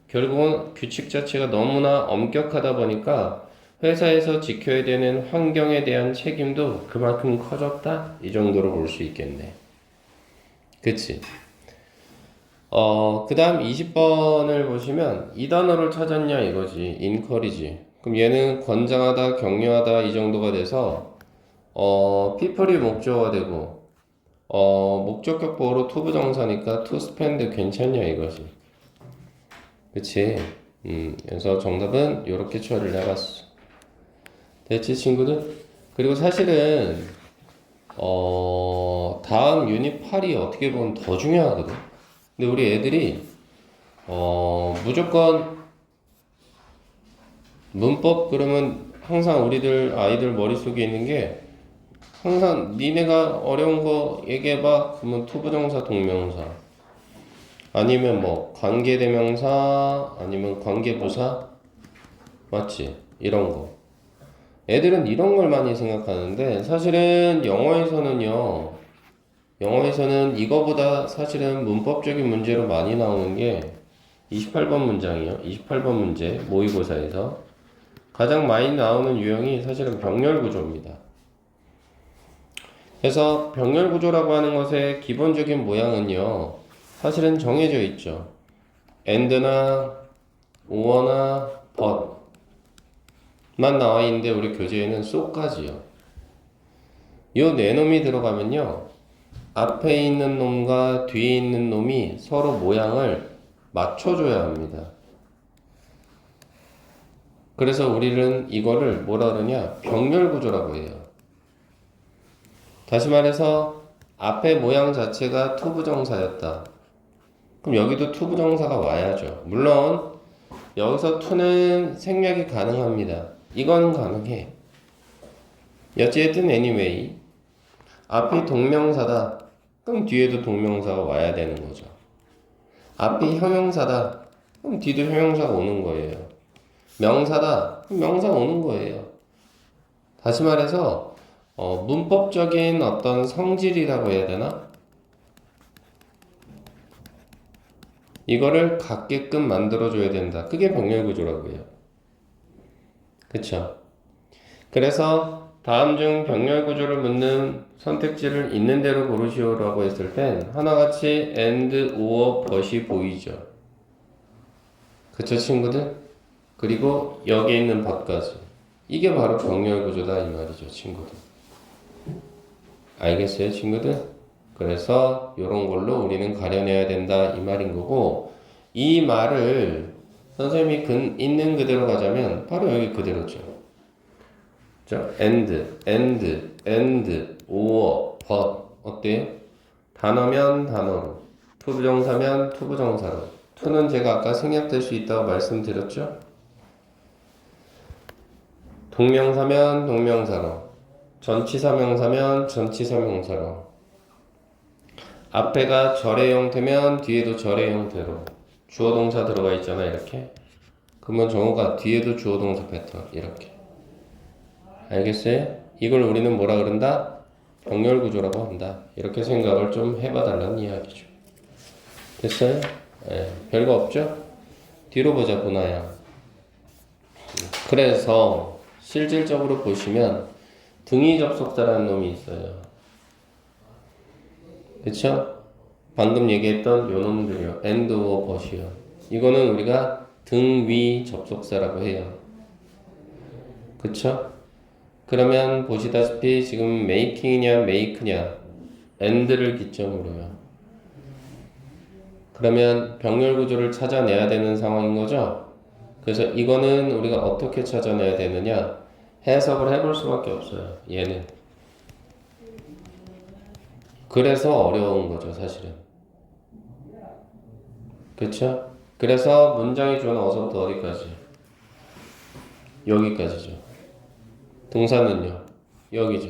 결국은 규칙 자체가 너무나 엄격하다 보니까 회사에서 지켜야 되는 환경에 대한 책임도 그만큼 커졌다? 이 정도로 볼 수 있겠네. 그치? 그 다음 20번을 보시면 이 단어를 찾았냐 이거지. encourage. 그럼 얘는 권장하다, 격려하다 이 정도가 돼서 people이 목적어가 되고 목적격 보호로 to 부정사니까 to spend 괜찮냐 이거지. 그치? 그래서 정답은 이렇게 처리를 해봤어. 됐지 친구들? 그리고 사실은 다음 유닛 8이 어떻게 보면 더 중요하거든. 근데 우리 애들이 무조건 문법 그러면 항상 우리들 아이들 머릿속에 있는 게 항상 니네가 어려운 거 얘기해봐 그러면 투부정사 동명사 아니면 뭐 관계대명사 아니면 관계부사 맞지? 이런 거 애들은 이런 걸 많이 생각하는데 사실은 영어에서는 이거보다 사실은 문법적인 문제로 많이 나오는 게 28번 문장이요. 28번 문제 모의고사에서 가장 많이 나오는 유형이 사실은 병렬구조입니다. 그래서 병렬구조라고 하는 것의 기본적인 모양은요. 사실은 정해져 있죠. and나 or나 but만 나와 있는데 우리 교재에는 so까지요. 요 네 놈이 들어가면요. 앞에 있는 놈과 뒤에 있는 놈이 서로 모양을 맞춰줘야 합니다. 그래서 우리는 이거를 뭐라 그러냐? 병렬 구조라고 해요. 다시 말해서 앞에 모양 자체가 투부정사였다. 그럼 여기도 투부정사가 와야죠. 물론 여기서 투는 생략이 가능합니다. 이건 가능해. 어쨌든 anyway 앞이 동명사다. 그럼 뒤에도 동명사가 와야 되는 거죠. 앞이 형용사다. 그럼 뒤도 형용사가 오는 거예요. 명사다. 그럼 명사 오는 거예요. 다시 말해서 문법적인 어떤 성질이라고 해야 되나? 이거를 갖게끔 만들어줘야 된다. 그게 병렬구조라고 해요. 그쵸? 그래서 다음 중 병렬구조를 묻는 선택지를 있는 대로 고르시오라고 했을 땐 하나같이 and, or, but이 보이죠. 그쵸 친구들? 그리고 여기에 있는 but까지. 이게 바로 병렬구조다 이 말이죠 친구들. 알겠어요 친구들? 그래서 이런 걸로 우리는 가려내야 된다 이 말인 거고, 이 말을 선생님이 있는 그대로 가자면 바로 여기 그대로죠. and, or, but 어때요? 단어면 단어로, 투부정사면 투부정사로. 투는 제가 아까 생략될 수 있다고 말씀드렸죠? 동명사면 동명사로, 전치사명사면 전치사명사로, 앞에가 절의 형태면 뒤에도 절의 형태로. 주어동사 들어가 있잖아 이렇게. 그러면 정우가 뒤에도 주어동사 패턴 이렇게. 알겠어요? 이걸 우리는 뭐라 그런다? 병렬구조라고 한다. 이렇게 생각을 좀 해봐달라는 이야기죠. 됐어요? 예, 별거 없죠? 뒤로 보자 보나야. 그래서 실질적으로 보시면 등위 접속사라는 놈이 있어요. 그쵸? 방금 얘기했던 요 놈들이요. and, or, but이요. 이거는 우리가 등위 접속사라고 해요. 그쵸? 그러면 보시다시피 지금 making이냐 make냐 and를 기점으로요. 그러면 병렬 구조를 찾아내야 되는 상황인 거죠. 그래서 이거는 우리가 어떻게 찾아내야 되느냐, 해석을 해볼 수밖에 없어요. 얘는. 그래서 어려운 거죠 사실은. 그쵸? 그래서 문장의 주어는 어서부터 어디까지? 여기까지죠. 동사는요? 여기죠.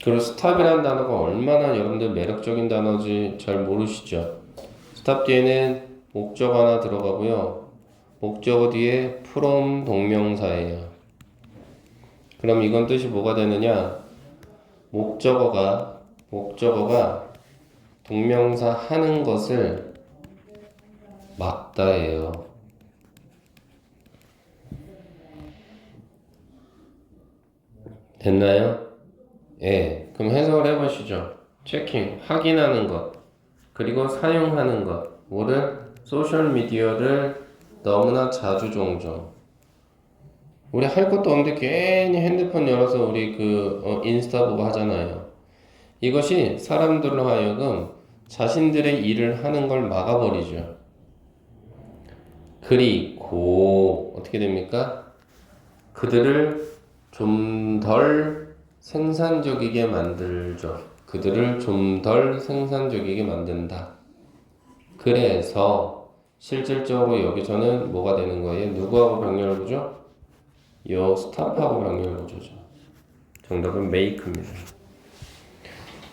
그리고 스탑이라는 단어가 얼마나 여러분들 매력적인 단어인지 잘 모르시죠? 스탑 뒤에는 목적어 하나 들어가고요. 목적어 뒤에 from 동명사예요. 그럼 이건 뜻이 뭐가 되느냐? 목적어가 동명사 하는 것을 막다예요. 됐나요? 예. 그럼 해석을 해보시죠. 체킹, 확인하는 것, 그리고 사용하는 것. 뭐를? 소셜미디어를 너무나 자주 종종. 우리 할 것도 없는데 괜히 핸드폰 열어서 우리 인스타 보고 하잖아요. 이것이 사람들로 하여금 자신들의 일을 하는 걸 막아버리죠. 그리고 어떻게 됩니까? 그들을 좀 덜 생산적이게 만들죠. 그들을 좀 덜 생산적이게 만든다. 그래서 실질적으로 여기서는 뭐가 되는 거예요? 누구하고 병렬구조? 요 스탑하고 병렬구조죠. 정답은 make입니다.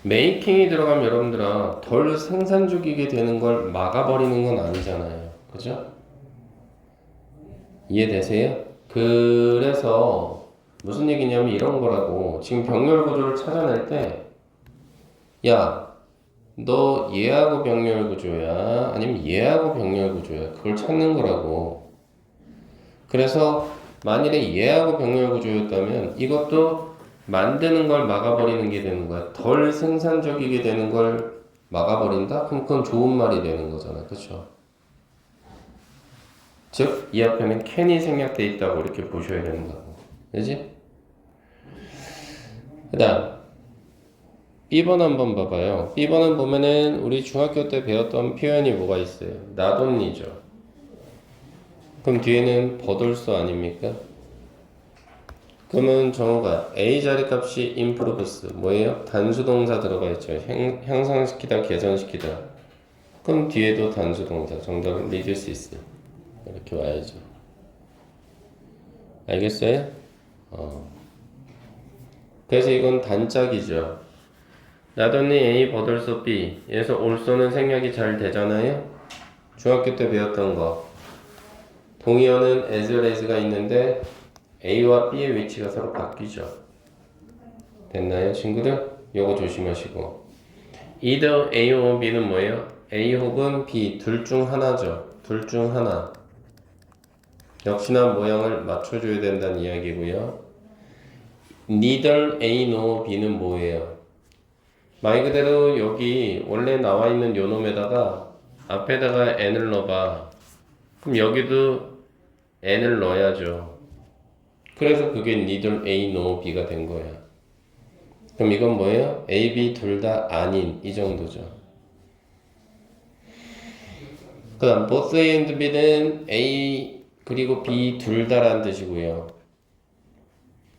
making이 들어가면 여러분들아 덜 생산적이게 되는 걸 막아버리는 건 아니잖아요. 그죠? 이해되세요? 그래서 무슨 얘기냐면 이런 거라고. 지금 병렬 구조를 찾아낼 때, 야, 너 얘하고 병렬 구조야? 아니면 얘하고 병렬 구조야? 그걸 찾는 거라고. 그래서 만일에 얘하고 병렬 구조였다면 이것도 만드는 걸 막아버리는 게 되는 거야. 덜 생산적이게 되는 걸 막아버린다? 그럼 그건 좋은 말이 되는 거잖아. 그쵸? 즉, 이 앞에는 can이 생략돼 있다고 이렇게 보셔야 되는 거고. 그지? 그 다음 B번 한번 봐봐요. B번은 보면은 우리 중학교 때 배웠던 표현이 뭐가 있어요? not only죠. 그럼 뒤에는 버돌소 아닙니까? 그러면 정호가 A 자리값이 improves 뭐예요? 단수동사 들어가 있죠. 향상시키다, 개선시키다. 그럼 뒤에도 단수동사. 정답은 reduces 이렇게 와야죠. 알겠어요? 그래서 이건 단짝이죠. 나도니 A 버돌소 B 에서 올소는 생략이 잘 되잖아요. 중학교 때 배웠던 거. 동의어는 as well as가 있는데 A와 B의 위치가 서로 바뀌죠. 됐나요, 친구들? 요거 조심하시고. either A or B는 뭐예요? A 혹은 B 둘 중 하나죠. 둘 중 하나. 역시나 모양을 맞춰줘야 된다는 이야기고요. neither A nor B는 뭐예요? 말 그대로 여기 원래 나와 있는 요 놈에다가 앞에다가 n을 넣어봐. 그럼 여기도 n을 넣어야죠. 그래서 그게 neither A nor B가 된 거야. 그럼 이건 뭐예요? A, B 둘 다 아닌 이 정도죠. 그 다음 both A and B는 A 그리고 B 둘 다란 뜻이고요.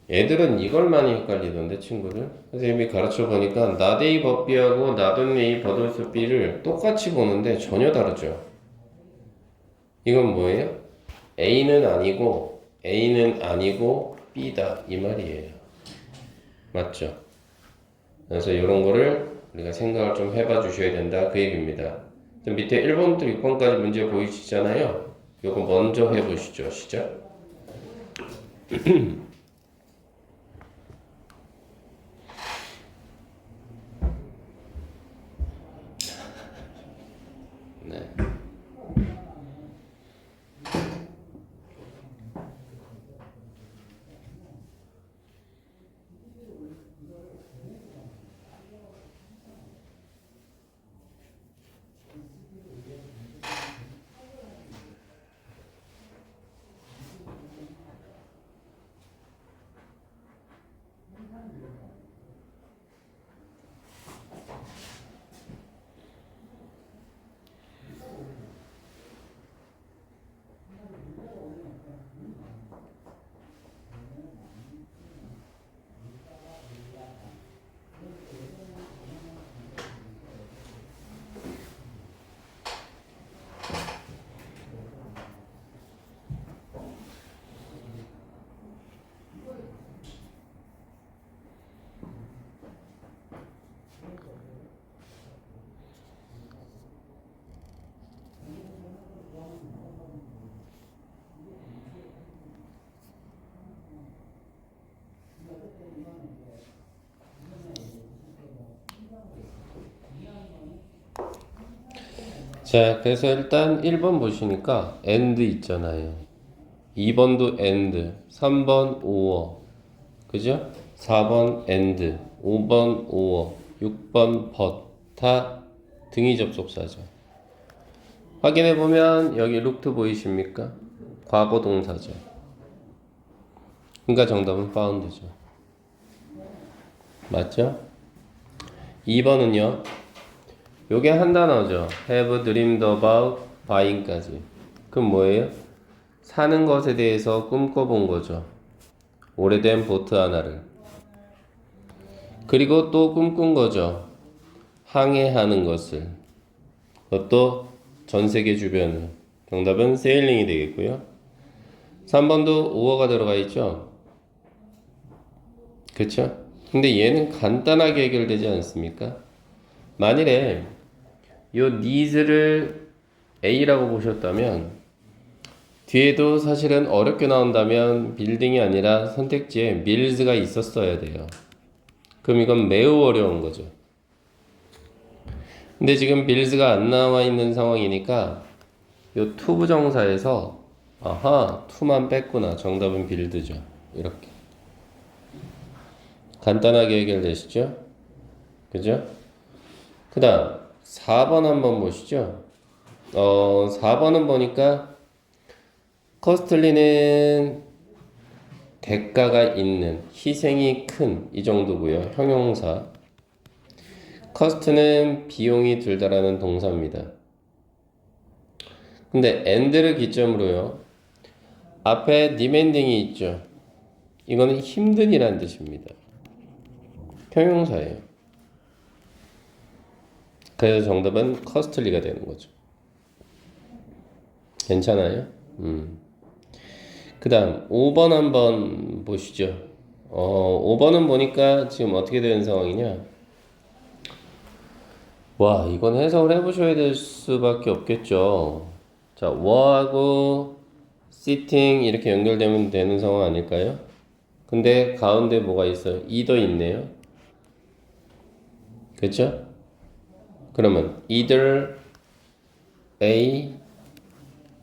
애들은 이걸 많이 헷갈리던데 친구들. 선생님이 가르쳐 보니까 not A but B하고 not only A but also B를 똑같이 보는데 전혀 다르죠. 이건 뭐예요? A는 아니고 B다 이 말이에요. 맞죠? 그래서 이런 거를 우리가 생각을 좀 해봐 주셔야 된다 그 얘기입니다. 밑에 1번부터 6번까지 문제 보이시잖아요. 요거 먼저 해보시죠. 시작. 네. 자, 그래서 일단 1번 보시니까 and 있잖아요. 2번도 and, 3번 or, 그죠? 4번 and, 5번 or, 6번 but 다 등위 접속사죠. 확인해보면 여기 looked 보이십니까? 과거 동사죠. 그러니까 정답은 found죠. 맞죠? 2번은요. 요게 한 단어죠. have dreamed about buying까지. 그럼 뭐예요? 사는 것에 대해서 꿈꿔본 거죠. 오래된 보트 하나를. 그리고 또 꿈꾼 거죠. 항해하는 것을. 그것도 전 세계 주변을. 정답은 세일링이 되겠고요. 3번도 오어가 들어가 있죠. 그쵸? 근데 얘는 간단하게 해결되지 않습니까? 만일에 요 needs를 A라고 보셨다면 뒤에도 사실은 어렵게 나온다면 빌딩이 아니라 선택지에 mills가 있었어야 돼요. 그럼 이건 매우 어려운 거죠. 근데 지금 mills가 안 나와 있는 상황이니까 요 to 부정사에서 아하, to만 뺐구나. 정답은 build죠. 이렇게 간단하게 해결되시죠? 그죠? 그 다음 4번 한번 보시죠. 4번은 보니까 커스틀리는 대가가 있는, 희생이 큰 이 정도고요. 형용사. cost는 비용이 들다라는 동사입니다. 근데 and를 기점으로요. 앞에 demanding이 있죠. 이거는 힘든이라는 뜻입니다. 형용사예요. 그래서 정답은 costly가 되는 거죠. 괜찮아요? 그 다음 5번 한번 보시죠. 5번은 보니까 지금 어떻게 되는 상황이냐. 와, 이건 해석을 해보셔야 될 수밖에 없겠죠. 자, were하고 sitting 이렇게 연결되면 되는 상황 아닐까요? 근데 가운데 뭐가 있어요? either 있네요. 그렇죠? 그러면 either A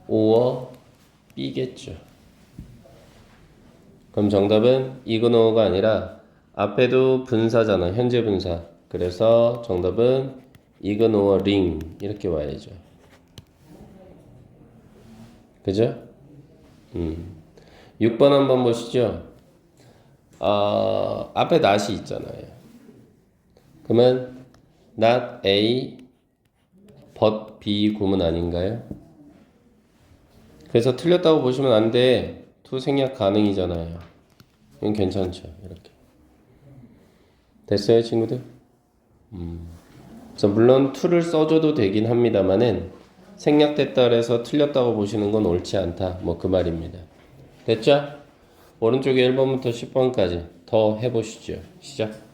or B겠죠. 그럼 정답은 이그노가 아니라 앞에도 분사잖아. 현재 분사. 그래서 정답은 ignoring 이렇게 와야죠. 그죠? 6번 한번 보시죠. 앞에 not이 있잖아요. 그러면 not A but B 구문 아닌가요? 그래서 틀렸다고 보시면 안 돼. to 생략 가능이잖아요. 이건 괜찮죠. 이렇게. 됐어요, 친구들? 그래서 물론 to를 써줘도 되긴 합니다만은 생략됐다 그래서 틀렸다고 보시는 건 옳지 않다. 뭐 그 말입니다. 됐죠? 오른쪽에 1번부터 10번까지 더 해보시죠. 시작.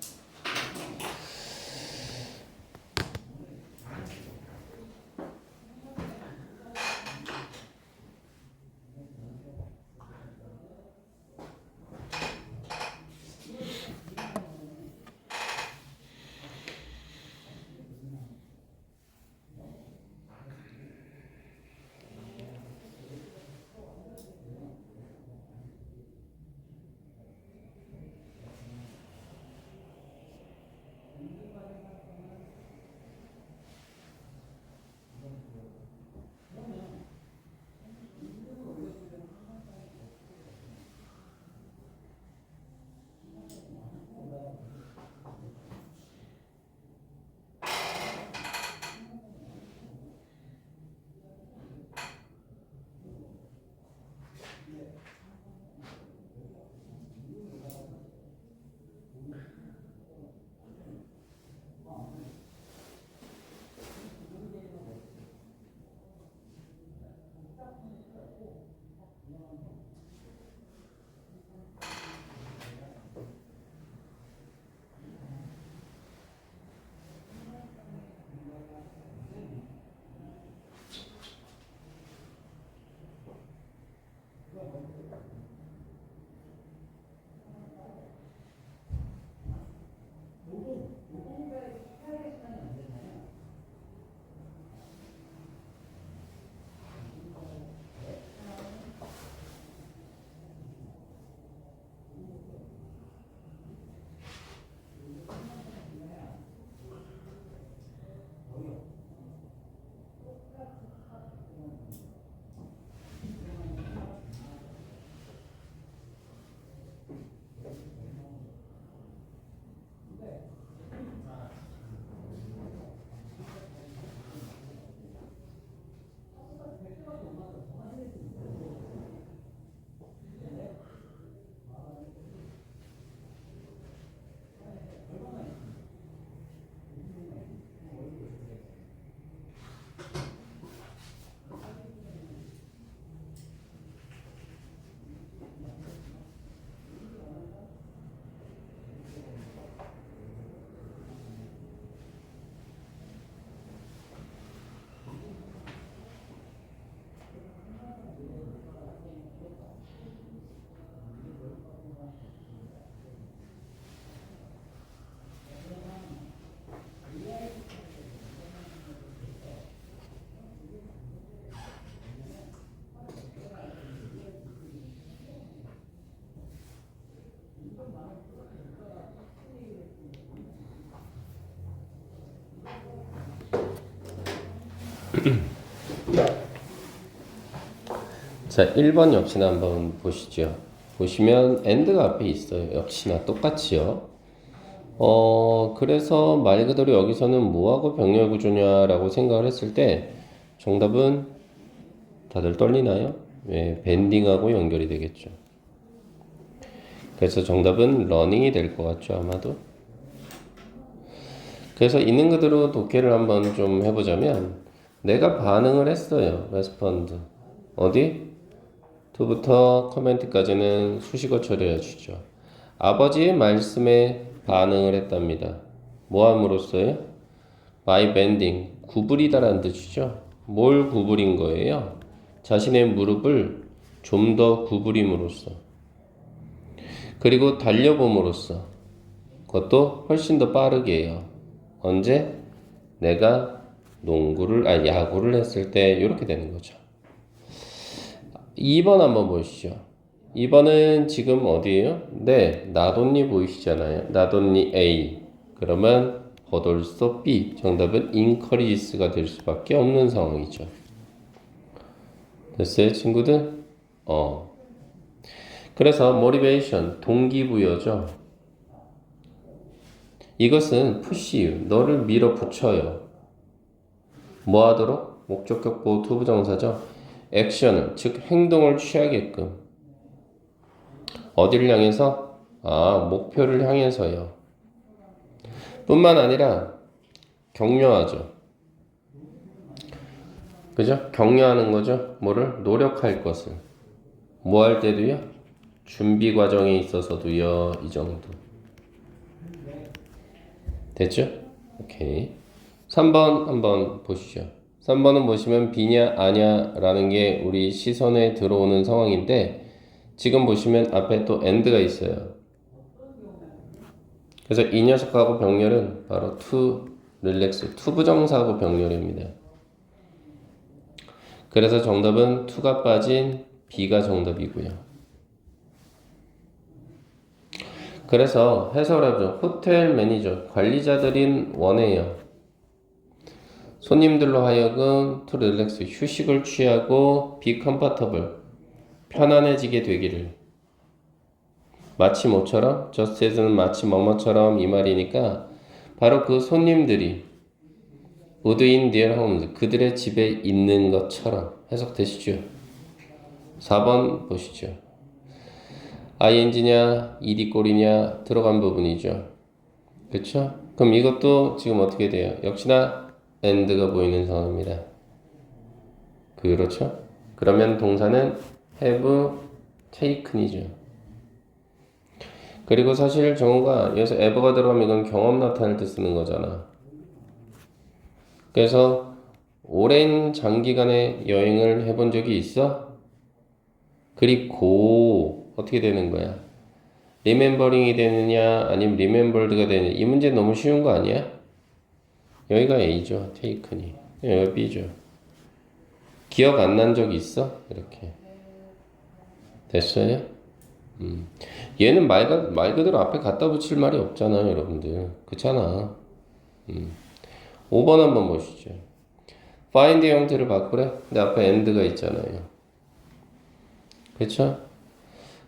자, 1번 역시나 한번 보시죠. 보시면 and가 앞에 있어요. 역시나 똑같이요. 그래서 말 그대로 여기서는 뭐하고 병렬 구조냐라고 생각을 했을 때 정답은 다들 떨리나요? 네, 밴딩하고 연결이 되겠죠. 그래서 정답은 러닝이 될 것 같죠, 아마도. 그래서 있는 그대로 독해를 한번 좀 해보자면 내가 반응을 했어요. 레스펀드. 어디? to부터 커멘트까지는 수식어 처리해 주죠. 아버지의 말씀에 반응을 했답니다. 뭐 함으로써요? by bending. 구부리다라는 뜻이죠. 뭘 구부린 거예요? 자신의 무릎을 좀 더 구부림으로써. 그리고 달려봄으로써. 그것도 훨씬 더 빠르게 해요. 언제? 내가 야구를 했을 때 이렇게 되는 거죠. 2번 한번 보시죠. 2번은 지금 어디예요? 네, 나돈니 보이시잖아요. 나돈니 A. 그러면 버돌서 B. 정답은 encourages가 될 수밖에 없는 상황이죠. 됐어요, 친구들? 그래서 motivation, 동기부여죠. 이것은 push you, 너를 밀어붙여요. 뭐 하도록? 목적격 보호 투부정사죠. 액션을, 즉 행동을 취하게끔. 어디를 향해서? 목표를 향해서요. 뿐만 아니라 격려하죠. 그죠? 격려하는 거죠. 뭐를? 노력할 것을. 뭐 할 때도요? 준비 과정에 있어서도요. 이 정도. 됐죠? 오케이. 3번 한번 보시죠. 3번은 보시면 B냐 아냐 라는 게 우리 시선에 들어오는 상황인데 지금 보시면 앞에 또 and가 있어요. 그래서 이 녀석하고 병렬은 바로 to, relax, 투부정사하고 병렬입니다. 그래서 정답은 to가 빠진 B가 정답이고요. 그래서 해석을 해보죠. 호텔 매니저, 관리자들인 원해요. 손님들로 하여금 to relax, 휴식을 취하고 be comfortable, 편안해지게 되기를. 마치 뭐처럼? just as는 마치 뭐뭐처럼 이 말이니까 바로 그 손님들이 would in their homes, 그들의 집에 있는 것처럼 해석되시죠? 4번 보시죠. ing냐 ed 꼴이냐 들어간 부분이죠. 그쵸? 그럼 이것도 지금 어떻게 돼요? 역시나 and가 보이는 상황입니다. 그렇죠? 그러면 동사는 have taken이죠. 그리고 사실 정우가 여기서 ever가 들어가면 이건 경험 나타낼 때 쓰는 거잖아. 그래서 오랜 장기간의 여행을 해본 적이 있어? 그리고 어떻게 되는 거야? 리멤버링이 되느냐 아니면 리멤버드가 되느냐. 이 문제 너무 쉬운 거 아니야? 여기가 A죠. taken이. 여기 B죠. 기억 안 난 적 있어? 이렇게. 됐어요? 얘는 말 그대로 앞에 갖다 붙일 말이 없잖아요, 여러분들. 그렇잖아. 5번 한번 보시죠. find 형태를 바꾸래? 근데 앞에 and가 있잖아요. 그쵸?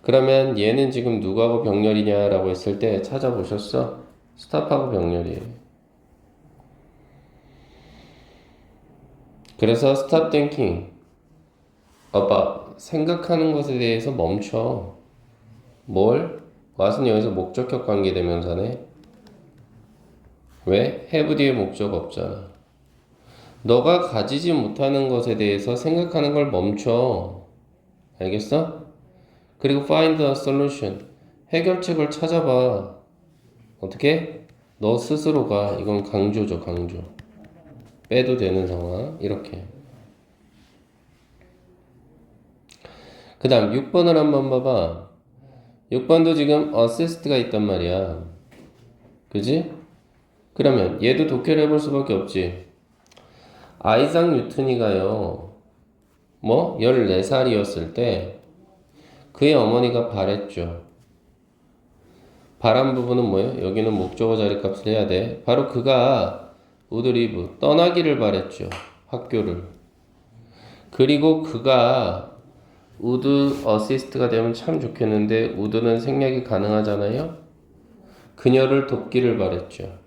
그러면 얘는 지금 누구하고 병렬이냐라고 했을 때 찾아보셨어? stop하고 병렬이에요. 그래서 stop thinking about, 생각하는 것에 대해서 멈춰. 뭘? what은 여기서 목적격 관계대명사네. 왜? have 뒤에 목적 없잖아. 너가 가지지 못하는 것에 대해서 생각하는 걸 멈춰. 알겠어? 그리고 find a solution. 해결책을 찾아봐. 어떻게? 너 스스로가. 이건 강조죠, 강조. 빼도 되는 상황. 이렇게. 그 다음 6번을 한번 봐봐. 6번도 지금 assist가 있단 말이야. 그지? 그러면 얘도 독해를 해볼 수밖에 없지. 아이작 뉴턴이가요. 14살이었을 때 그의 어머니가 바랬죠. 바란 부분은 뭐예요? 여기는 목적어 자리값을 해야 돼. 바로 그가 우드리브, 떠나기를 바랬죠. 학교를. 그리고 그가 would assist가 되면 참 좋겠는데 would는 생략이 가능하잖아요. 그녀를 돕기를 바랬죠.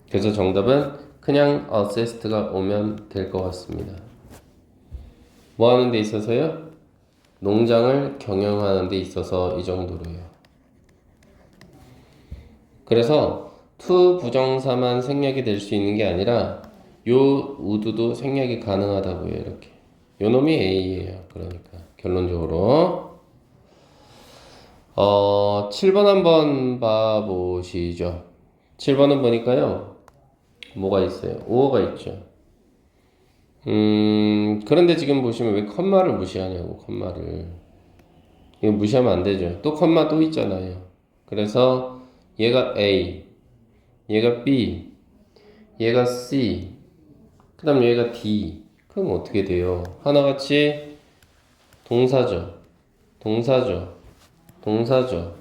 그래서 정답은 그냥 assist가 오면 될 것 같습니다. 뭐 하는 데 있어서요? 농장을 경영하는 데 있어서 이 정도로요. 그래서 to 부정사만 생략이 될 수 있는 게 아니라 요 would도 생략이 가능하다고요. 이렇게. 요 놈이 A예요. 그러니까 결론적으로 7번 한번 봐보시죠. 7번은 보니까요. 뭐가 있어요? 5어가 있죠. 그런데 지금 보시면 왜 컴마를 무시하냐고, 컴마를. 이거 무시하면 안 되죠. 또 컴마 또 있잖아요. 그래서 얘가 A, 얘가 B, 얘가 C, 그 다음 얘가 D. 그럼 어떻게 돼요? 하나같이 동사죠. 동사죠. 동사죠.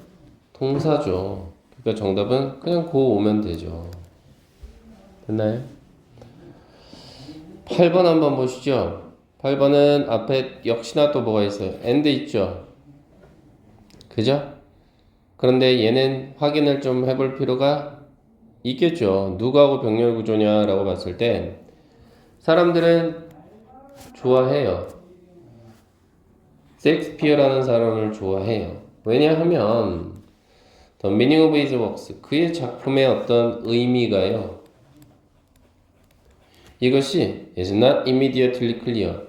동사죠. 그러니까 정답은 그냥 고 오면 되죠. 됐나요? 8번 한번 보시죠. 8번은 앞에 역시나 또 뭐가 있어요? and 있죠. 그죠? 그런데 얘는 확인을 좀 해볼 필요가 있겠죠. 누구하고 병렬 구조냐라고 봤을 때 사람들은 좋아해요. 셰익스피어라는 사람을 좋아해요. 왜냐하면 The meaning of his works, 그의 작품의 어떤 의미가요. 이것이 is not immediately clear.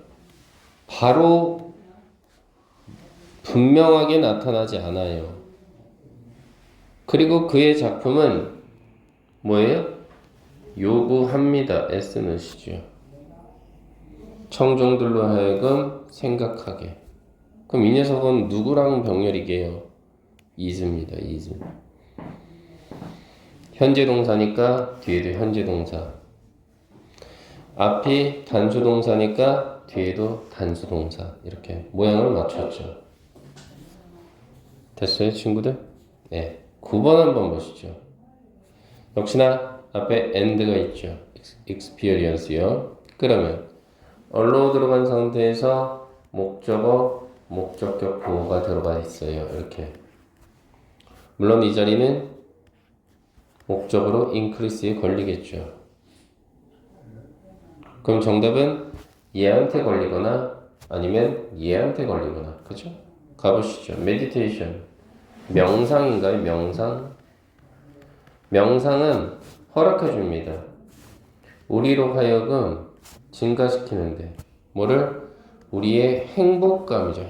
바로 분명하게 나타나지 않아요. 그리고 그의 작품은 뭐예요? 요구합니다. S 넣으시죠. 청중들로 하여금 생각하게. 그럼 이 녀석은 누구랑 병렬이게요? is입니다. is. 현재 동사니까 뒤에도 현재 동사. 앞이 단수 동사니까 뒤에도 단수 동사. 이렇게 모양을 맞췄죠. 됐어요, 친구들? 네. 9번 한번 보시죠. 역시나 앞에 and가 있죠. experience요. 그러면 al로 들어간 상태에서 목적어, 목적격 보호가 들어가 있어요. 이렇게. 물론 이 자리는 목적으로 increase에 걸리겠죠. 그럼 정답은 얘한테 걸리거나 아니면 얘한테 걸리거나. 그죠? 가보시죠. meditation. 명상인가요? 명상? 명상은 허락해 줍니다. 우리로 하여금 증가시키는데 뭐를? 우리의 행복감이죠.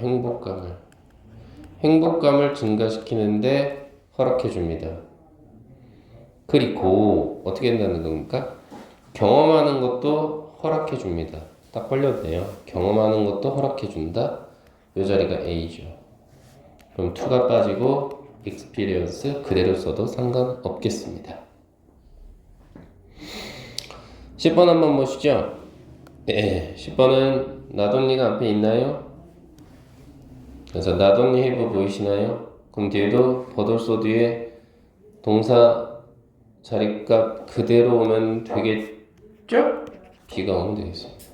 행복감을 증가시키는데 허락해 줍니다. 그리고 어떻게 된다는 겁니까? 경험하는 것도 허락해 줍니다. 딱 걸렸네요. 경험하는 것도 허락해 준다. 이 자리가 A죠. 그럼 to가 빠지고 experience 그대로 써도 상관없겠습니다. 10번 한번 보시죠. 네, 10번은 나돈니가 앞에 있나요? 그래서 나돈니 have 보이시나요? 그럼 뒤에도 버돌소 뒤에 동사 자리값 그대로 오면 되겠죠? B가 오면 되겠습니다.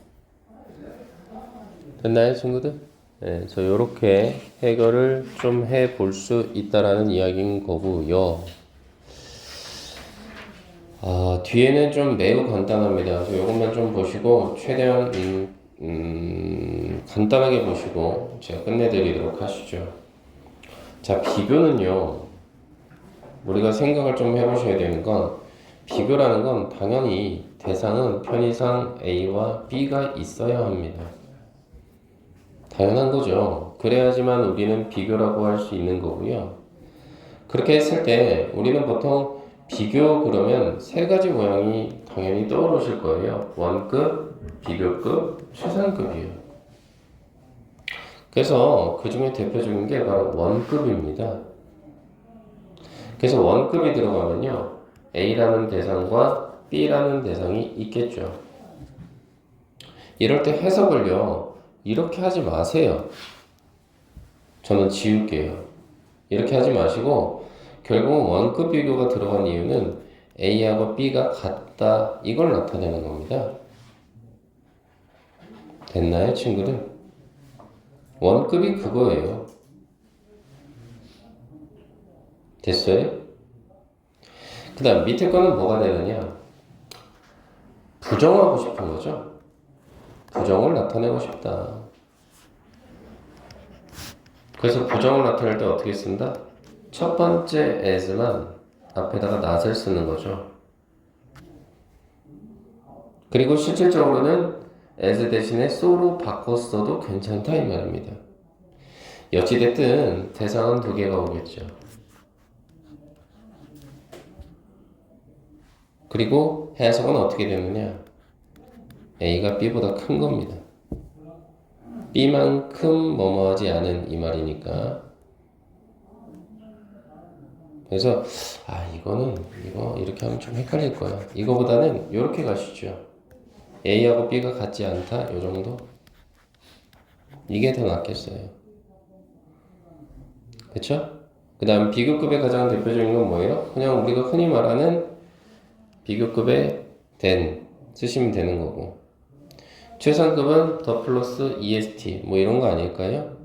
됐나요, 친구들? 네, 저 요렇게 해결을 좀 해볼 수 있다라는 이야기인 거고요. 뒤에는 좀 매우 간단합니다. 그래서 요것만 좀 보시고 최대한 간단하게 보시고 제가 끝내드리도록 하시죠. 자, 비교는요. 우리가 생각을 좀 해보셔야 되는 건 비교라는 건 당연히 대상은 편의상 A와 B가 있어야 합니다. 당연한 거죠. 그래야지만 우리는 비교라고 할 수 있는 거고요. 그렇게 했을 때 우리는 보통 비교 그러면 세 가지 모양이 당연히 떠오르실 거예요. 원급, 비교급, 최상급이에요. 그래서 그 중에 대표적인 게 바로 원급입니다. 그래서 원급이 들어가면요. A라는 대상과 B라는 대상이 있겠죠. 이럴 때 해석을요. 이렇게 하지 마세요. 저는 지울게요. 이렇게 하지 마시고 결국은 원급 비교가 들어간 이유는 A하고 B가 같다. 이걸 나타내는 겁니다. 됐나요, 친구들? 원급이 그거예요. 됐어요? 그 다음 밑에 거는 뭐가 되느냐? 부정하고 싶은 거죠. 부정을 나타내고 싶다. 그래서 부정을 나타낼 때 어떻게 쓴다? 첫 번째 as만 앞에다가 not을 쓰는 거죠. 그리고 실질적으로는 as 대신에 so로 바꿨어도 괜찮다 이 말입니다. 어찌됐든 대상은 두 개가 오겠죠. 그리고 해석은 어떻게 되느냐? A가 B보다 큰 겁니다. B만큼 뭐뭐하지 않은 이 말이니까. 그래서 이거 이렇게 하면 좀 헷갈릴 거야. 이거보다는 이렇게 가시죠. A하고 B가 같지 않다 요 정도. 이게 더 낫겠어요. 그쵸? 그 다음 비교급의 가장 대표적인 건 뭐예요? 그냥 우리가 흔히 말하는 비교급의 된 쓰시면 되는 거고, 최상급은 더 플러스 est 뭐 이런 거 아닐까요?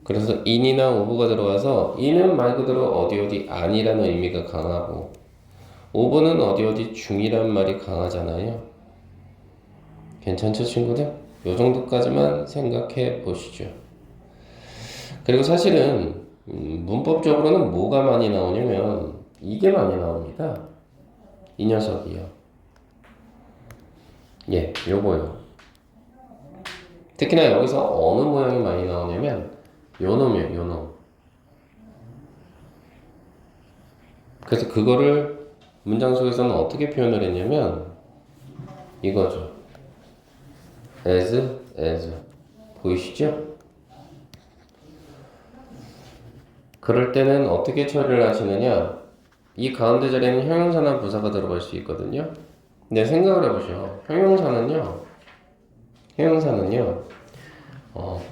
그래서 in이나 over가 들어와서 in은 말 그대로 어디 어디 아니라는 의미가 강하고, over는 어디 어디 중이란 말이 강하잖아요. 괜찮죠 친구들? 요 정도까지만 생각해 보시죠. 그리고 사실은 문법적으로는 뭐가 많이 나오냐면 이게 많이 나옵니다. 이 녀석이요. 예, 요거요. 특히나 여기서 어느 모양이 많이 나오냐면 요 놈이에요, 요 놈. 그래서 그거를 문장 속에서는 어떻게 표현을 했냐면 이거죠. as 보이시죠? 그럴 때는 어떻게 처리를 하시느냐? 이 가운데 자리에는 형용사나 부사가 들어갈 수 있거든요. 근데 생각을 해보죠. 형용사는요,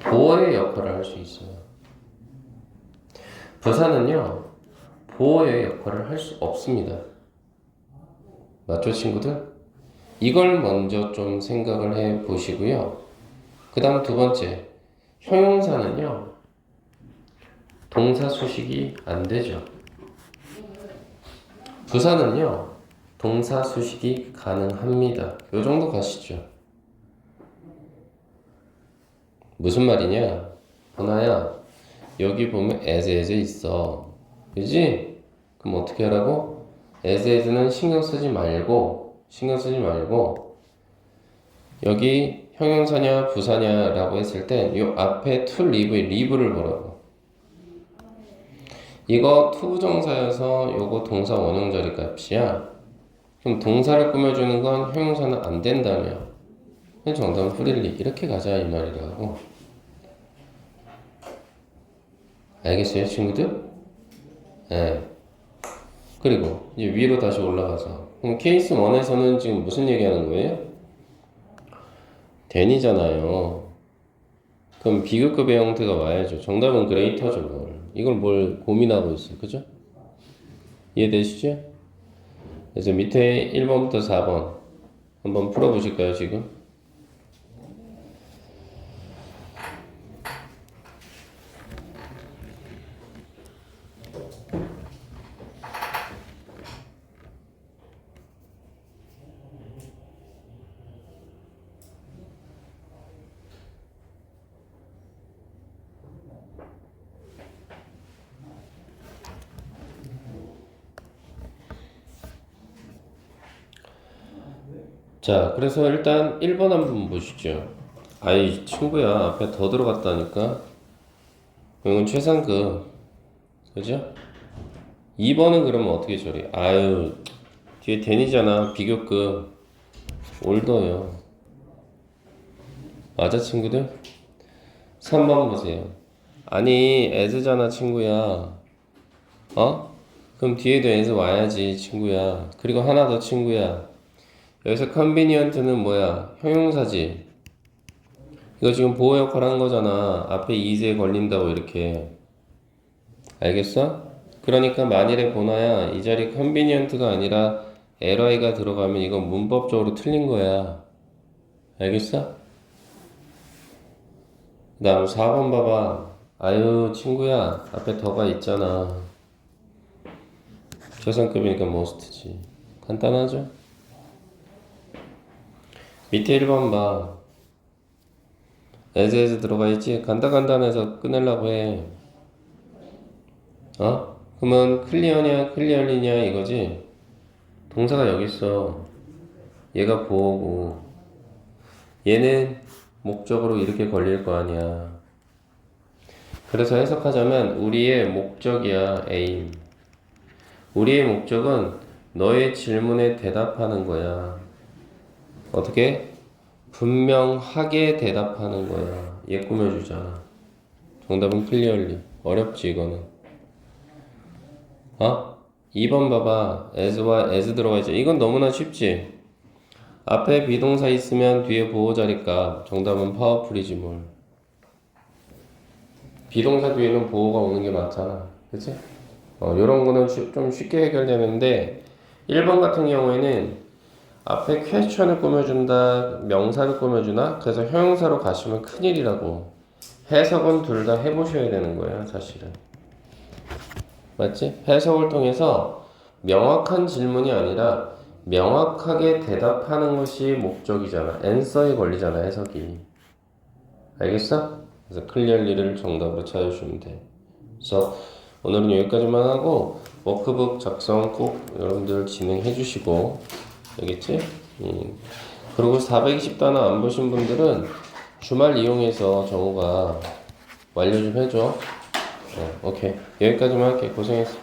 보어의 역할을 할 수 있어요. 부사는요, 보어의 역할을 할 수 없습니다. 맞죠, 친구들? 이걸 먼저 좀 생각을 해 보시고요. 그 다음 두 번째, 형용사는요, 동사 수식이 안 되죠. 부사는요, 동사 수식이 가능합니다. 요 정도 가시죠. 무슨 말이냐? 보나야, 여기 보면 as 있어. 그지? 그럼 어떻게 하라고? as는 신경 쓰지 말고, 여기 형용사냐 부사냐라고 했을 때, 요 앞에 to live를 보라고. 이거 투부정사여서 요거 동사 원형 자리 값이야. 그럼 동사를 꾸며주는 건 형용사는 안 된다며. 정답은 프릴리. 이렇게 가자 이 말이라고. 알겠어요 친구들? 네. 그리고 이제 위로 다시 올라가서 그럼 케이스 1에서는 지금 무슨 얘기하는 거예요? 된이잖아요. 그럼 비교급의 형태가 와야죠. 정답은 그레이터죠 뭘. 이걸 뭘 고민하고 있어요. 그죠? 이해되시죠? 그래서 밑에 1번부터 4번 한번 풀어보실까요 지금? 자, 그래서 일단 1번 한번 보시죠. 아이, 친구야, 앞에 더 들어갔다니까. 이건 최상급. 그죠? 2번은 그러면 어떻게 처리? 아유, 뒤에 된이잖아. 비교급. 올더요. 맞아, 친구들? 3번 보세요. 아니, as잖아, 친구야. 어? 그럼 뒤에도 as 와야지, 친구야. 그리고 하나 더, 친구야. 여기서 convenient는 뭐야? 형용사지. 이거 지금 보호 역할 한 거잖아. 앞에 is에 걸린다고 이렇게. 알겠어? 그러니까 만일에 보나야 이 자리 convenient가 아니라 li가 들어가면 이건 문법적으로 틀린 거야. 알겠어? 그 다음 4번 봐봐. 아유, 친구야. 앞에 더가 있잖아. 최상급이니까 must지. 간단하죠? 밑에 1번 봐. as 들어가 있지? 간단해서 끊으려고 해. 어? 그러면 클리어냐, 클리얼리냐 이거지? 동사가 여기 있어. 얘가 보호고. 얘는 목적으로 이렇게 걸릴 거 아니야. 그래서 해석하자면 우리의 목적이야, aim. 우리의 목적은 너의 질문에 대답하는 거야. 어떻게? 분명하게 대답하는 거야. 얘 꾸며주잖아. 정답은 clearly. 어렵지 이거는. 어? 2번 봐봐. as와 as 들어가 있지. 이건 너무나 쉽지. 앞에 비동사 있으면 뒤에 보호자리값. 정답은 파워풀이지 뭘. 비동사 뒤에는 보호가 오는 게 많잖아. 그치? 요런 거는 좀 쉽게 해결되는데 1번 같은 경우에는 앞에 퀘스천을 꾸며준다, 명사를 꾸며주나? 그래서 형용사로 가시면 큰일이라고. 해석은 둘 다 해보셔야 되는 거야, 사실은. 맞지? 해석을 통해서 명확한 질문이 아니라 명확하게 대답하는 것이 목적이잖아. answer에 걸리잖아, 해석이. 알겠어? 그래서 클리얼리를 정답으로 찾아주시면 돼. 그래서 오늘은 여기까지만 하고 워크북 작성 꼭 여러분들 진행해 주시고 알겠지? 그리고 420단원 안 보신 분들은 주말 이용해서 정우가 완료 좀 해줘. 오케이. 여기까지만 할게. 고생했어.